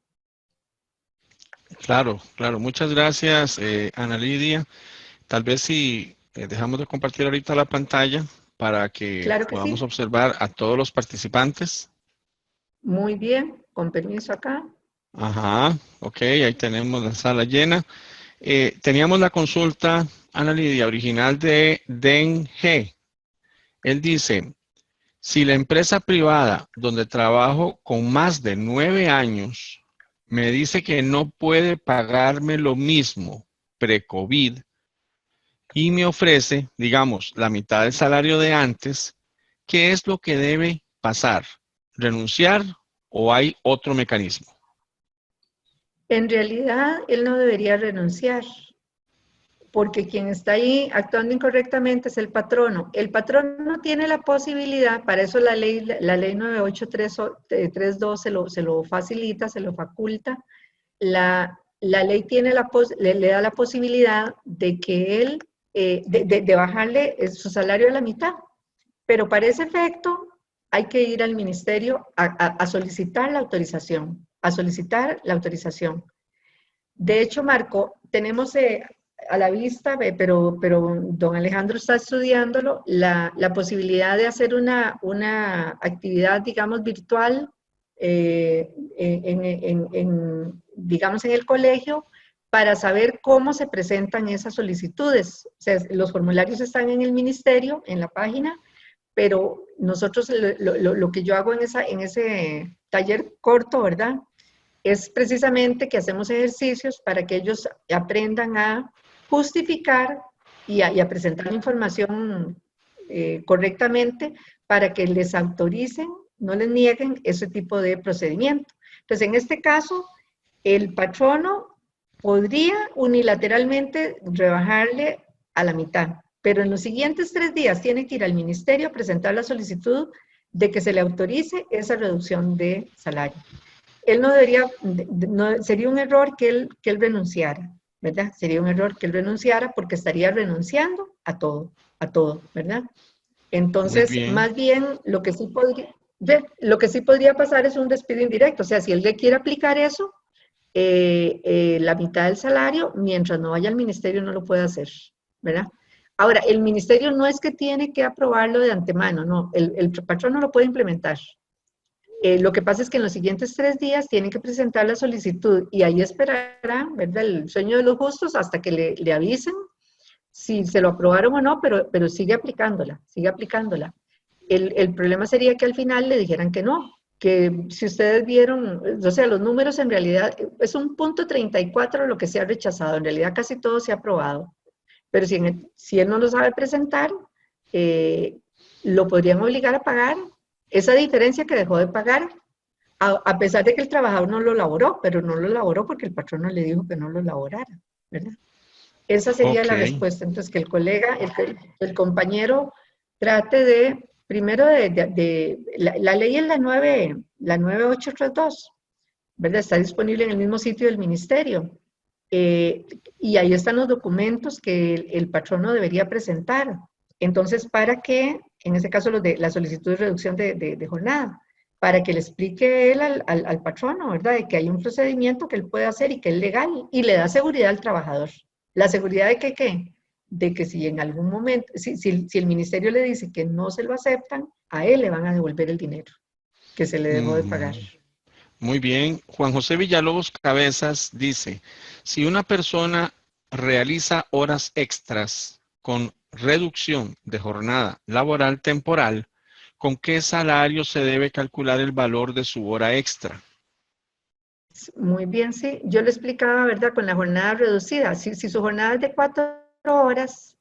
Claro, claro. Muchas gracias, Ana Lidia. Tal vez si dejamos de compartir ahorita la pantalla para que Claro que podamos sí. observar a todos los participantes. Muy bien, con permiso acá. Ajá, ok, ahí tenemos la sala llena. Teníamos la consulta, Ana Lidia, original de Den G. Él dice, si la empresa privada donde trabajo con más de 9 años me dice que no puede pagarme lo mismo pre-COVID y me ofrece, digamos, la mitad del salario de antes, ¿qué es lo que debe pasar? ¿Renunciar o hay otro mecanismo? En realidad, él no debería renunciar, porque quien está ahí actuando incorrectamente es el patrono. El patrono tiene la posibilidad, para eso la ley 98332 se lo facilita, se lo faculta. La ley tiene le da la posibilidad de que él, de bajarle su salario a la mitad, pero para ese efecto hay que ir al ministerio a solicitar la autorización, a solicitar la autorización. De hecho, Marco, tenemos a la vista, pero don Alejandro está estudiándolo, la posibilidad de hacer una actividad, digamos, virtual, digamos, en el colegio, para saber cómo se presentan esas solicitudes. O sea, los formularios están en el ministerio, en la página, pero nosotros lo que yo hago en ese taller corto, ¿verdad? Es precisamente que hacemos ejercicios para que ellos aprendan a justificar y a presentar la información correctamente para que les autoricen, no les nieguen ese tipo de procedimiento. Entonces, en este caso, el patrono podría unilateralmente rebajarle a la mitad, pero en los siguientes 3 días tiene que ir al ministerio a presentar la solicitud de que se le autorice esa reducción de salario. Él no debería, sería un error que él renunciara, ¿verdad? Sería un error que él renunciara porque estaría renunciando a todo, ¿verdad? Muy Entonces, bien. más bien, lo que sí podría pasar es un despido indirecto. O sea, si él le quiere aplicar eso, la mitad del salario, mientras no vaya al ministerio, no lo puede hacer, ¿verdad? Ahora, el ministerio no es que tiene que aprobarlo de antemano, no, el patrón no lo puede implementar. Lo que pasa es que en los siguientes 3 días tienen que presentar la solicitud y ahí esperará, ¿verdad? El sueño de los justos hasta que le avisen si se lo aprobaron o no, pero sigue aplicándola, sigue aplicándola. El problema sería que al final le dijeran que no, que si ustedes vieron, o sea, los números en realidad, es un punto 34 lo que se ha rechazado, en realidad casi todo se ha aprobado, pero si él no lo sabe presentar, lo podrían obligar a pagar esa diferencia que dejó de pagar, a pesar de que el trabajador no lo laboró, pero no lo laboró porque el patrón no le dijo que no lo laborara, ¿verdad? Esa sería Ok. la respuesta. Entonces, que el colega, el compañero trate de, primero la ley es la 9832, ¿verdad? Está disponible en el mismo sitio del ministerio. Y ahí están los documentos que el patrono debería presentar. Entonces, para que, en este caso, la solicitud de reducción de jornada, para que le explique él al patrono, ¿verdad? De que hay un procedimiento que él puede hacer y que es legal y le da seguridad al trabajador. ¿La seguridad de que qué? De que si en algún momento, si el ministerio le dice que no se lo aceptan, a él le van a devolver el dinero que se le dejó de pagar. Muy bien. Juan José Villalobos Cabezas dice, si una persona realiza horas extras con reducción de jornada laboral temporal, ¿con qué salario se debe calcular el valor de su hora extra? Muy bien, sí. Yo le explicaba, ¿verdad? Con la jornada reducida. Si su jornada es de 4 horas,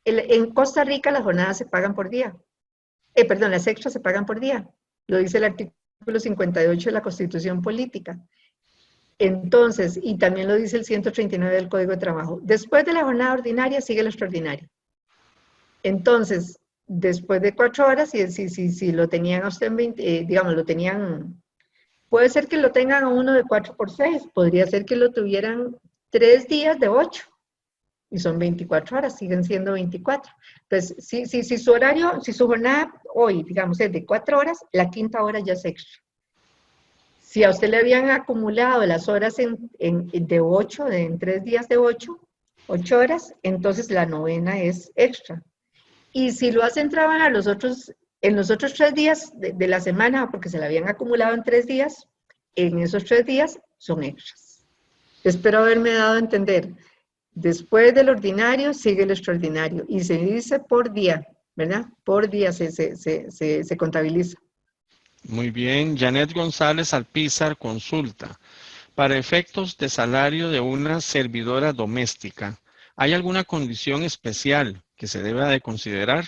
en Costa Rica las jornadas se pagan por día. Perdón, las extras se pagan por día. Lo dice el artículo 58 de la Constitución Política. Entonces, y también lo dice el 139 del Código de Trabajo. Después de la jornada ordinaria sigue la extraordinaria. Entonces, después de 4 horas, si lo tenían a usted, digamos, lo tenían Puede ser que lo tengan a uno de 4 por 6, podría ser que lo tuvieran 3 días de 8, y son 24 horas, siguen siendo 24. Entonces, si su horario, si su jornada hoy, digamos, es de 4 horas, la quinta hora ya es extra. Si a usted le habían acumulado las horas de 8, en 3 días de 8 horas, entonces la novena es extra. Y si lo hacen trabajar en los otros 3 días de la semana, porque se la habían acumulado en 3 días, en esos 3 días son extras. Espero haberme dado a entender. Después del ordinario sigue el extraordinario y se dice por día, ¿verdad? Por día se contabiliza. Muy bien. Janet González Alpizar consulta. Para efectos de salario de una servidora doméstica, ¿hay alguna condición especial que se deba de considerar?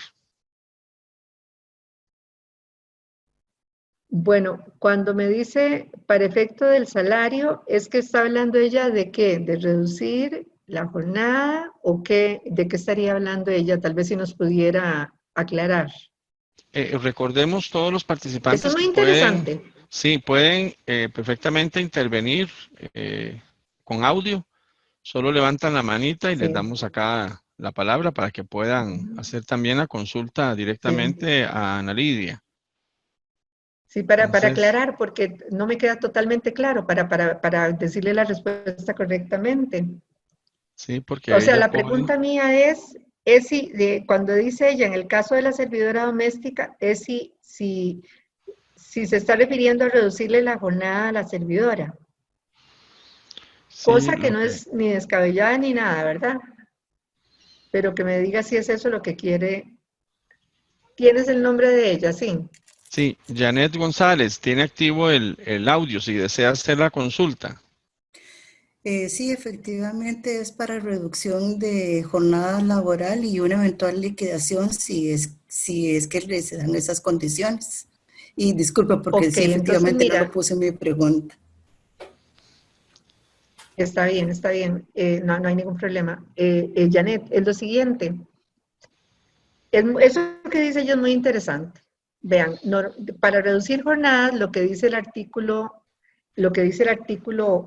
Bueno, cuando me dice para efecto del salario, ¿es que está hablando ella de qué? ¿De reducir la jornada o qué? ¿De qué estaría hablando ella? Tal vez si nos pudiera aclarar. Recordemos todos los Eso participantes es muy que pueden, interesante. sí, pueden perfectamente intervenir con audio. Solo levantan la manita y les Sí, damos acá la palabra para que puedan hacer también la consulta sí. directamente a Ana Lidia. Sí, para Entonces, aclarar, porque no me queda totalmente claro, para decirle la respuesta correctamente. sí, O porque sea, ella la puede. pregunta mía es si, cuando dice ella, en el caso de la servidora doméstica, es si se está refiriendo a reducirle la jornada a la servidora, Sí, cosa que no es ni descabellada ni nada, ¿verdad? Pero que me diga si es eso lo que quiere. ¿Tienes el nombre de ella? Sí. sí, Janet González tiene activo el audio si desea hacer la consulta. Sí, efectivamente es para reducción de jornada laboral y una eventual liquidación si es que se dan esas condiciones. Y disculpa porque Ok, sí, entonces efectivamente no lo mira, puse en mi pregunta. está bien, no, no hay ningún problema. Janet, es lo siguiente, eso que dice ella es muy interesante. Vean, para reducir jornadas, lo que dice el artículo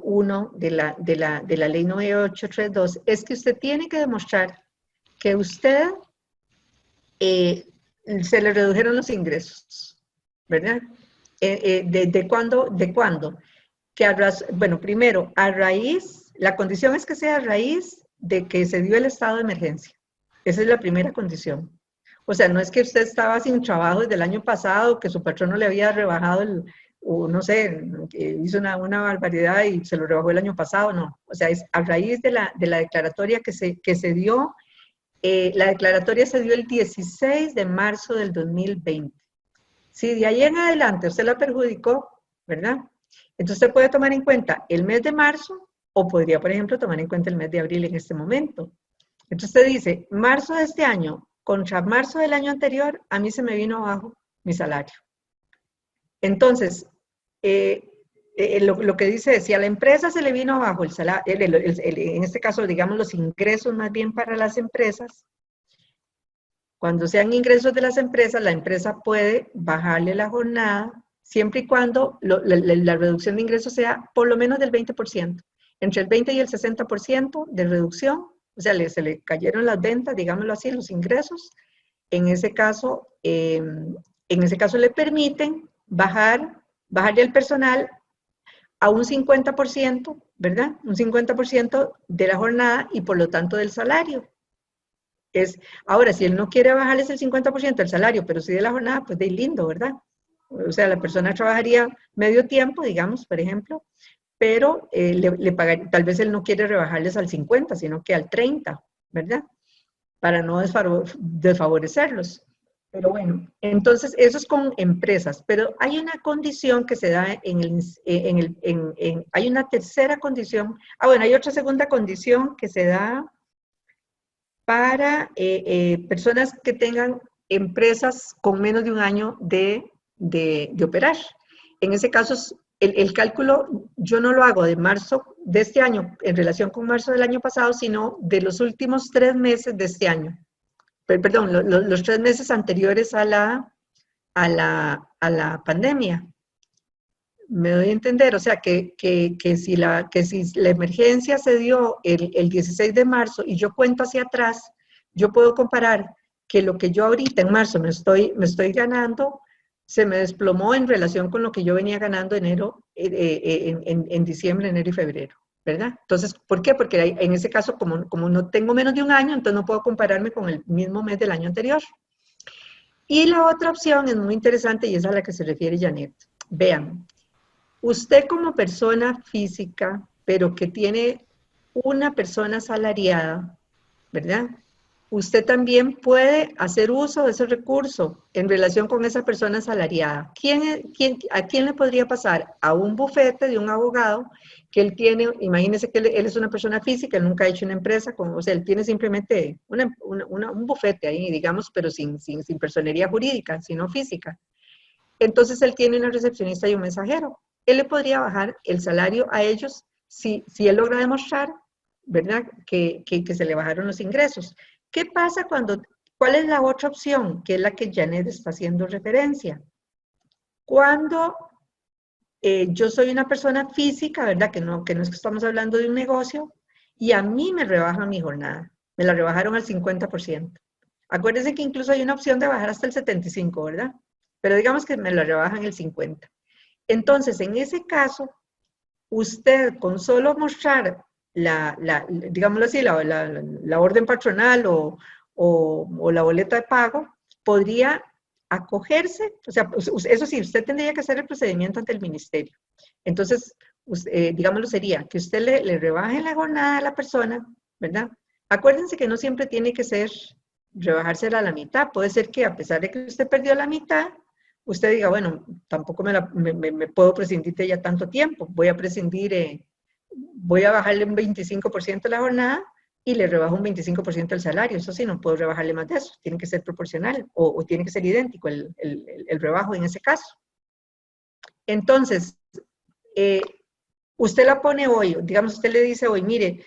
1 de la ley 9832 es que usted tiene que demostrar que usted se le redujeron los ingresos, ¿verdad? ¿De cuándo? ¿De cuándo? Bueno, primero, la condición es que sea a raíz de que se dio el estado de emergencia. Esa es la primera condición. O sea, no es que usted estaba sin trabajo desde el año pasado, que su patrón no le había rebajado o no sé, hizo una barbaridad y se lo rebajó el año pasado, no. O sea, es a raíz de la declaratoria que se dio. La declaratoria se dio el 16 de marzo del 2020. Si de ahí en adelante usted la perjudicó, ¿verdad? Entonces usted puede tomar en cuenta el mes de marzo o podría, por ejemplo, tomar en cuenta el mes de abril en este momento. Entonces usted dice, marzo de este año contra marzo del año anterior, a mí se me vino abajo mi salario. Entonces, lo que dice es, si a la empresa se le vino abajo el salario, en este caso, digamos, los ingresos más bien para las empresas, cuando sean ingresos de las empresas, la empresa puede bajarle la jornada siempre y cuando la reducción de ingresos sea por lo menos del 20%. Entre el 20 y el 60% de reducción, o sea, se le cayeron las ventas, digámoslo así, los ingresos. En ese caso le permiten bajarle al personal a un 50%, ¿verdad? Un 50% de la jornada y por lo tanto del salario. Ahora, si él no quiere bajarles el 50% del salario, pero sí de la jornada, pues de lindo, ¿verdad? O sea, la persona trabajaría medio tiempo, digamos, por ejemplo, pero le pagaría, tal vez él no quiere rebajarles al 50, sino que al 30, ¿verdad? Para no desfavorecerlos. Pero bueno, entonces eso es con empresas, pero hay una condición que se da hay una tercera condición, bueno, hay otra segunda condición que se da para personas que tengan empresas con menos de un año de operar. En ese caso, el cálculo yo no lo hago de marzo de este año en relación con marzo del año pasado, sino de los últimos 3 meses de este año. Perdón, los 3 meses anteriores a la pandemia. Me doy a entender, o sea, que si la emergencia se dio el 16 de marzo y yo cuento hacia atrás, yo puedo comparar que lo que yo ahorita en marzo me estoy ganando, se me desplomó en relación con lo que yo venía ganando en diciembre, enero y febrero, ¿verdad? Entonces, ¿por qué? Porque en ese caso, como no tengo menos de un año, entonces no puedo compararme con el mismo mes del año anterior. Y la otra opción es muy interesante y es a la que se refiere Janet. Vean, usted como persona física, pero que tiene una persona asalariada, ¿verdad? Usted también puede hacer uso de ese recurso en relación con esa persona asalariada. ¿A quién le podría pasar? A un bufete de un abogado que él tiene, imagínese que él es una persona física, él nunca ha hecho una empresa, o sea, él tiene simplemente un bufete ahí, digamos, pero sin personería jurídica, sino física. Entonces él tiene una recepcionista y un mensajero. Él le podría bajar el salario a ellos si él logra demostrar, ¿verdad?, que se le bajaron los ingresos. ¿Qué pasa cuál es la otra opción, que es la que Janet está haciendo referencia? Cuando yo soy una persona física, ¿verdad?, que no es que estamos hablando de un negocio, y a mí me rebajan mi jornada. Me la rebajaron al 50%. Acuérdense que incluso hay una opción de bajar hasta el 75%, ¿verdad? Pero digamos que me la rebajan el 50%. Entonces, en ese caso, usted con solo mostrar digámoslo así, la orden patronal o la boleta de pago, podría acogerse, o sea, eso sí, usted tendría que hacer el procedimiento ante el ministerio. Entonces, digámoslo sería, que usted le rebaje la jornada a la persona, ¿verdad? Acuérdense que no siempre tiene que ser rebajársela a la mitad, puede ser que a pesar de que usted perdió la mitad, usted diga, bueno, tampoco me puedo prescindir de ella tanto tiempo, voy a prescindir, voy a bajarle un 25% la jornada y le rebajo un 25% el salario. Eso sí, no puedo rebajarle más de eso, tiene que ser proporcional o tiene que ser idéntico el rebajo en ese caso. Entonces, usted la pone hoy, digamos, usted le dice hoy, mire,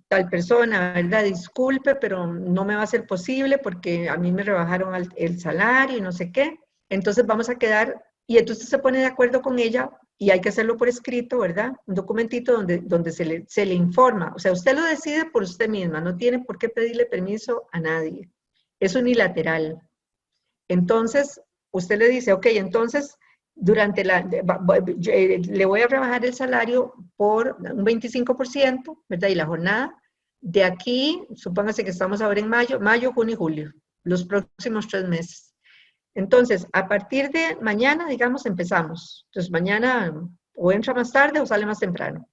tal persona, ¿verdad? Disculpe, pero no me va a ser posible porque a mí me rebajaron el salario y no sé qué. Entonces vamos a quedar, y entonces se pone de acuerdo con ella y hay que hacerlo por escrito, ¿verdad? Un documentito donde se le informa. O sea, usted lo decide por usted misma, no tiene por qué pedirle permiso a nadie. Es unilateral. Entonces, usted le dice, ok, entonces, le voy a rebajar el salario por un 25%, ¿verdad? Y la jornada, de aquí, supóngase que estamos ahora en mayo, junio y julio, los próximos 3 meses. Entonces, a partir de mañana, digamos, empezamos. Entonces, mañana o entra más tarde o sale más temprano.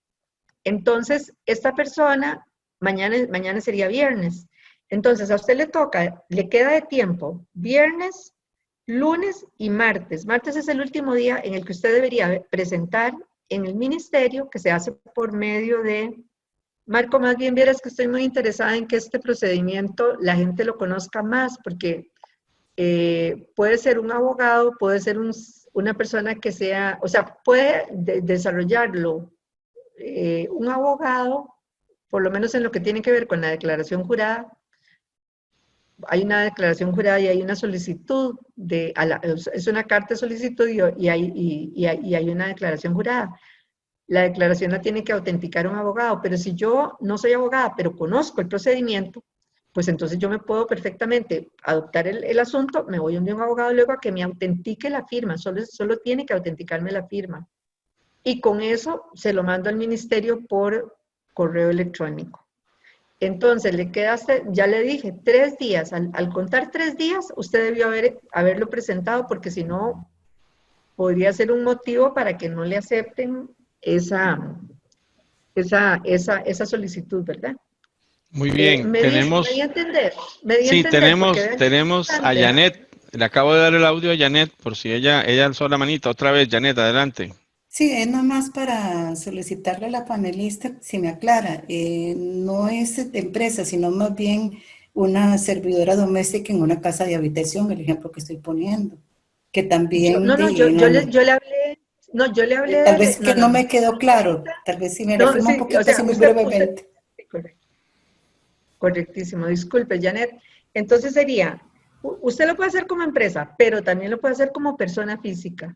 Entonces, esta persona, mañana sería viernes. Entonces, a usted le queda de tiempo viernes, lunes y martes. Martes es el último día en el que usted debería presentar en el ministerio, que se hace por medio de... Marco, más bien vieras que estoy muy interesada en que este procedimiento la gente lo conozca más, porque puede ser un abogado, puede ser una persona que sea, o sea, puede desarrollarlo un abogado, por lo menos en lo que tiene que ver con la declaración jurada. Hay una declaración jurada y hay una solicitud, es una carta de solicitud y hay una declaración jurada. La declaración la tiene que autenticar un abogado, pero si yo no soy abogada, pero conozco el procedimiento, pues entonces yo me puedo perfectamente adoptar el asunto, me voy a un abogado luego a que me autentique la firma, solo tiene que autenticarme la firma. Y con eso se lo mando al ministerio por correo electrónico. Entonces, le quedaste, ya le dije, 3 días. Al contar 3 días, usted debió haberlo presentado, porque si no, podría ser un motivo para que no le acepten esa solicitud, ¿verdad? Muy bien, tenemos... ¿Me di a entender? Sí, tenemos a Janet. Le acabo de dar el audio a Janet, por si ella alzó la manita. Otra vez, Janet, adelante. Sí, es nomás para solicitarle a la panelista, si me aclara, no es de empresa, sino más bien una servidora doméstica en una casa de habitación, el ejemplo que estoy poniendo, que también... yo le hablé... Tal vez que no me quedó claro, tal vez si me refiero un poquito, así muy brevemente. Correctísimo, disculpe, Janet. Entonces sería, usted lo puede hacer como empresa, pero también lo puede hacer como persona física.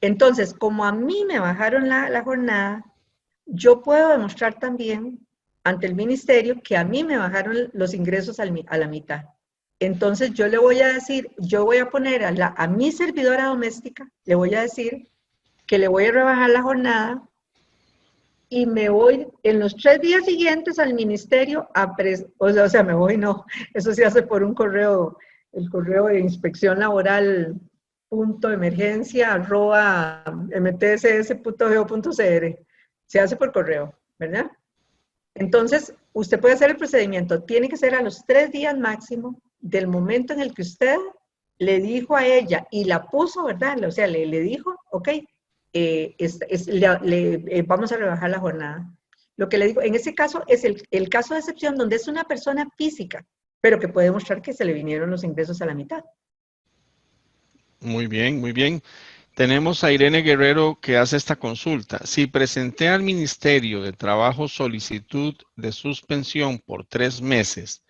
Entonces, como a mí me bajaron la jornada, yo puedo demostrar también ante el ministerio que a mí me bajaron los ingresos a la mitad. Entonces yo le voy a decir, yo voy a poner a mi servidora doméstica, le voy a decir que le voy a rebajar la jornada y me voy en los 3 días siguientes al ministerio o sea, me voy, no, eso se hace por un correo, el correo de inspección laboral .emergencia@mtss.go.cr, se hace por correo, ¿verdad? Entonces, usted puede hacer el procedimiento, tiene que ser a los 3 días máximo del momento en el que usted le dijo a ella y la puso, ¿verdad? O sea, le dijo, ok, vamos a rebajar la jornada. Lo que le digo, en ese caso es el caso de excepción donde es una persona física, pero que puede mostrar que se le vinieron los ingresos a la mitad. Muy bien, muy bien. Tenemos a Irene Guerrero que hace esta consulta. Si presenté al Ministerio de Trabajo solicitud de suspensión por 3 meses,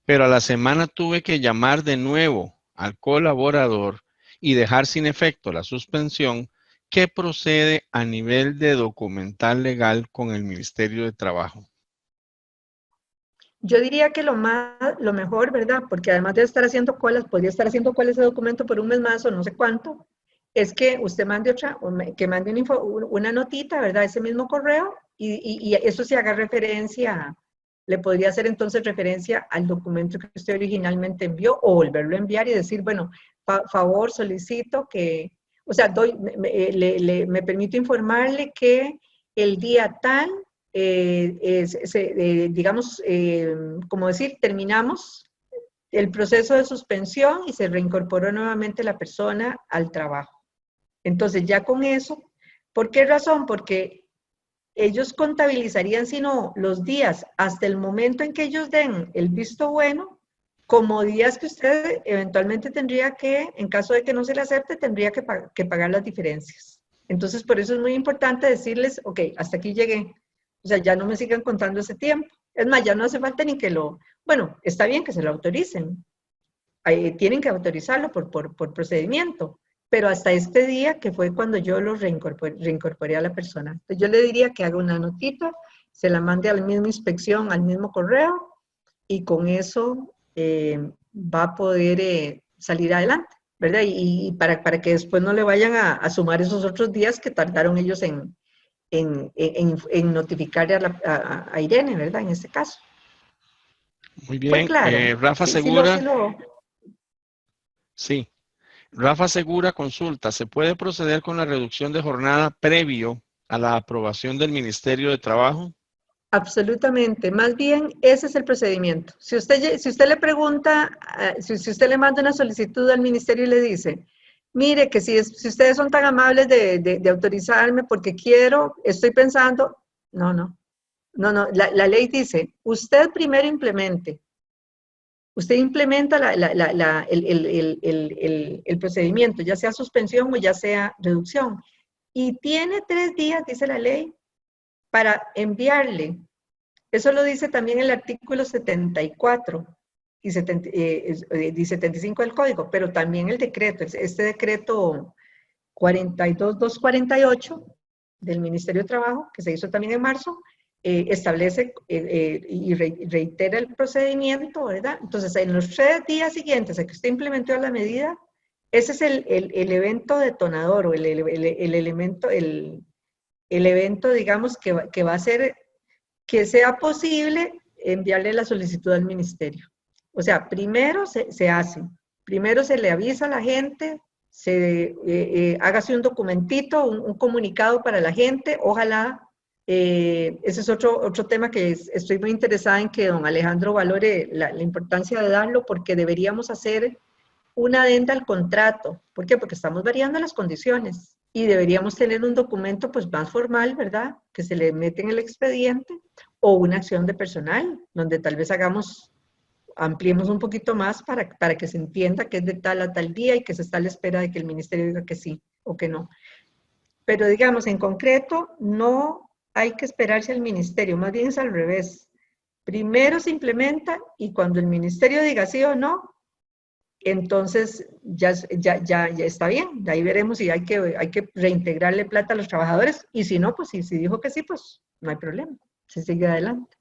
pero a la semana tuve que llamar de nuevo al colaborador y dejar sin efecto la suspensión, ¿qué procede a nivel de documental legal con el Ministerio de Trabajo? Yo diría que lo mejor, ¿verdad? Porque además de estar haciendo colas, podría estar haciendo colas ese documento por un mes más o no sé cuánto, es que usted mande que mande una notita, ¿verdad? Ese mismo correo y eso se haga referencia, le podría hacer entonces referencia al documento que usted originalmente envió o volverlo a enviar y decir, bueno, favor, solicito que, o sea, me permito informarle que el día tal, digamos, como decir, terminamos el proceso de suspensión y se reincorporó nuevamente la persona al trabajo. Entonces, ya con eso, ¿por qué razón? Porque ellos contabilizarían, si no, los días hasta el momento en que ellos den el visto bueno, como días que usted eventualmente tendría que, en caso de que no se le acepte, tendría que pagar las diferencias. Entonces, por eso es muy importante decirles, ok, hasta aquí llegué. O sea, ya no me sigan contando ese tiempo. Es más, ya no hace falta ni que bueno, está bien que se lo autoricen. Tienen que autorizarlo por procedimiento, pero hasta este día, que fue cuando yo lo reincorporé a la persona. Entonces yo le diría que haga una notita, se la mande a la misma inspección, al mismo correo, y con eso va a poder salir adelante, ¿verdad? Y para que después no le vayan a sumar esos otros días que tardaron ellos en notificarle a Irene, ¿verdad? En este caso. Muy Fue bien. claro. Rafa Sí, Segura. Sí. Rafa Segura consulta, ¿se puede proceder con la reducción de jornada previo a la aprobación del Ministerio de Trabajo? Absolutamente. Más bien, ese es el procedimiento. Si usted le pregunta, si usted le manda una solicitud al ministerio y le dice, mire, que si ustedes son tan amables de autorizarme porque quiero, estoy pensando, no, la ley dice, usted primero implemente. Usted implementa el procedimiento, ya sea suspensión o ya sea reducción. Y tiene 3 días, dice la ley, para enviarle. Eso lo dice también el artículo 74 y 75 del código, pero también el decreto, este decreto 42248 del Ministerio de Trabajo, que se hizo también en marzo, establece y reitera el procedimiento, ¿verdad? Entonces, en los 3 días siguientes a que usted implementó la medida, ese es el evento detonador o el evento, digamos, que va a hacer que sea posible enviarle la solicitud al ministerio. O sea, primero se hace, primero se le avisa a la gente, hágase un documentito, un comunicado para la gente, ojalá, ese es otro tema que estoy muy interesada en que don Alejandro valore la importancia de darlo, porque deberíamos hacer una adenda al contrato. ¿Por qué? Porque estamos variando las condiciones y deberíamos tener un documento pues más formal, ¿verdad? Que se le mete en el expediente o una acción de personal, donde tal vez ampliemos un poquito más para que se entienda que es de tal a tal día y que se está a la espera de que el ministerio diga que sí o que no. Pero digamos, en concreto, no hay que esperarse al ministerio, más bien es al revés. Primero se implementa y cuando el ministerio diga sí o no, entonces ya está bien. De ahí veremos si hay que reintegrarle plata a los trabajadores. Y si no, pues si dijo que sí, pues no hay problema. Se sigue adelante.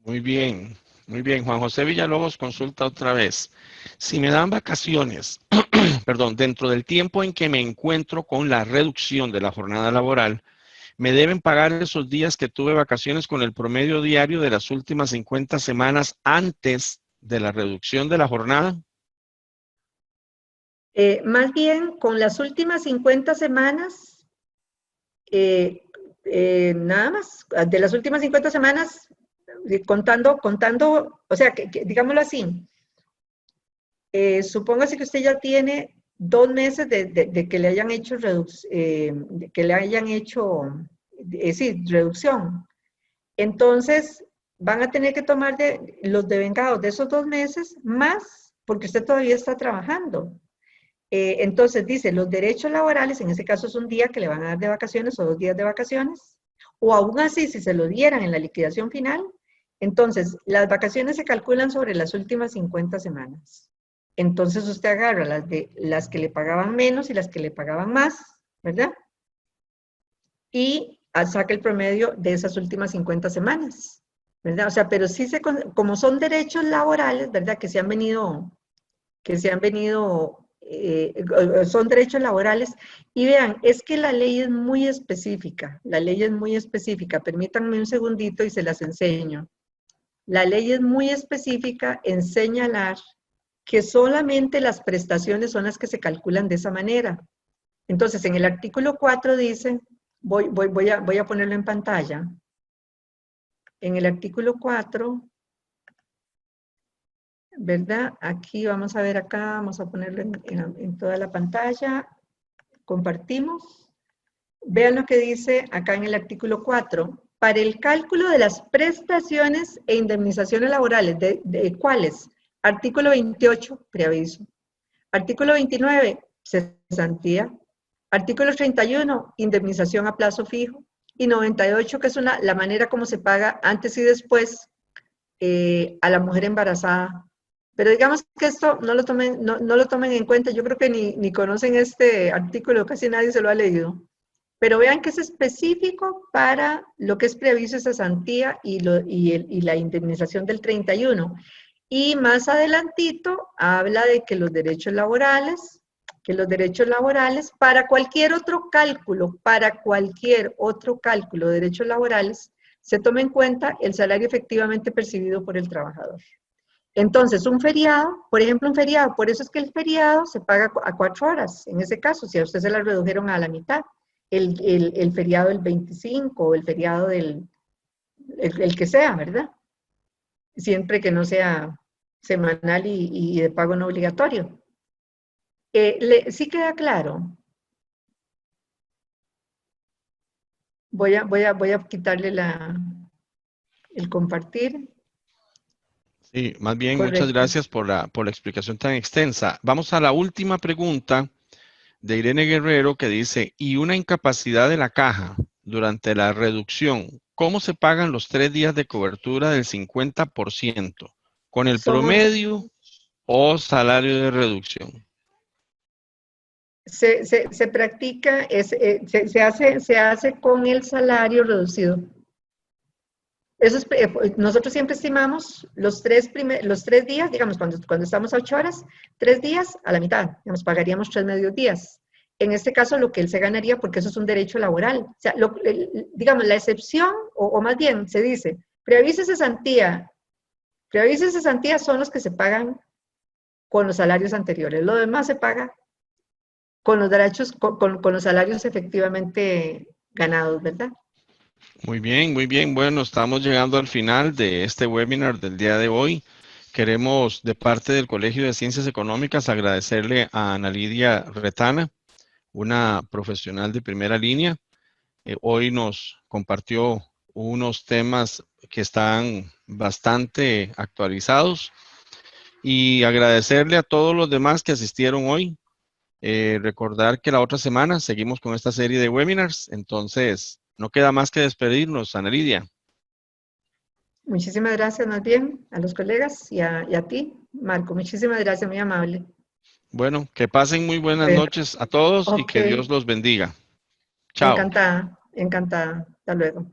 Muy bien, muy bien. Juan José Villalobos consulta otra vez. Si me dan vacaciones, perdón, dentro del tiempo en que me encuentro con la reducción de la jornada laboral, ¿me deben pagar esos días que tuve vacaciones con el promedio diario de las últimas 50 semanas antes de la reducción de la jornada? Más bien, con las últimas 50 semanas, nada más, de las últimas 50 semanas, contando, o sea, digámoslo así, supóngase que usted ya tiene 2 meses de que le hayan hecho reducción. Entonces, van a tener que tomar los devengados de esos 2 meses más, porque usted todavía está trabajando. Entonces, dice, los derechos laborales, en ese caso es un día que le van a dar de vacaciones o 2 días de vacaciones, o aún así, si se lo dieran en la liquidación final, entonces, las vacaciones se calculan sobre las últimas 50 semanas. Entonces, usted agarra las que le pagaban menos y las que le pagaban más, ¿verdad? Y saca el promedio de esas últimas 50 semanas, ¿verdad? O sea, pero sí como son derechos laborales, ¿verdad? Son derechos laborales. Y vean, es que la ley es muy específica, permítanme un segundito y se las enseño. La ley es muy específica en señalar que solamente las prestaciones son las que se calculan de esa manera. Entonces, en el artículo 4 dice, voy a ponerlo en pantalla. En el artículo 4, ¿verdad? Aquí vamos a ver acá, vamos a ponerlo en toda la pantalla. Compartimos. Vean lo que dice acá en el artículo 4. Para el cálculo de las prestaciones e indemnizaciones laborales, ¿de cuáles? Artículo 28, preaviso. Artículo 29, cesantía. Artículo 31, indemnización a plazo fijo. Y 98, que es la manera como se paga antes y después a la mujer embarazada. Pero digamos que esto no lo tomen en cuenta. Yo creo que ni conocen este artículo, casi nadie se lo ha leído. Pero vean que es específico para lo que es preaviso de cesantía y la indemnización del 31. Y más adelantito habla de que los derechos laborales para cualquier otro cálculo de derechos laborales, se toma en cuenta el salario efectivamente percibido por el trabajador. Entonces, un feriado, por ejemplo, por eso es que el feriado se paga a 4 horas, en ese caso, si a usted se la redujeron a la mitad, el feriado del 25 o el feriado el que sea, ¿verdad? Siempre que no sea semanal y de pago no obligatorio. ¿Sí queda claro? Voy a quitarle el compartir. Sí, más bien, Correcto. muchas gracias por la explicación tan extensa. Vamos a la última pregunta de Irene Guerrero que dice, ¿y una incapacidad de la caja durante la reducción? ¿Cómo se pagan los 3 días de cobertura del 50%? ¿Con el promedio o salario de reducción? Se practica, se hace con el salario reducido. Nosotros siempre estimamos los 3 días, digamos, cuando estamos a 8 horas, 3 días a la mitad, digamos, pagaríamos 3 medios días. En este caso, lo que él se ganaría, porque eso es un derecho laboral. O sea, digamos, la excepción, o más bien, se dice, preaviso y cesantía son los que se pagan con los salarios anteriores. Lo demás se paga con los derechos, con los salarios efectivamente ganados, ¿verdad? Muy bien, muy bien. Bueno, estamos llegando al final de este webinar del día de hoy. Queremos, de parte del Colegio de Ciencias Económicas, agradecerle a Ana Lidia Retana, una profesional de primera línea. Hoy nos compartió unos temas que están bastante actualizados y agradecerle a todos los demás que asistieron hoy. Recordar que la otra semana seguimos con esta serie de webinars, entonces no queda más que despedirnos, Ana Lidia. Muchísimas gracias más bien a los colegas y a ti, Marco. Muchísimas gracias, muy amable. Bueno, que pasen muy buenas Bueno, noches a todos y que ok. Dios los bendiga. Chao. Encantada, encantada. Hasta luego.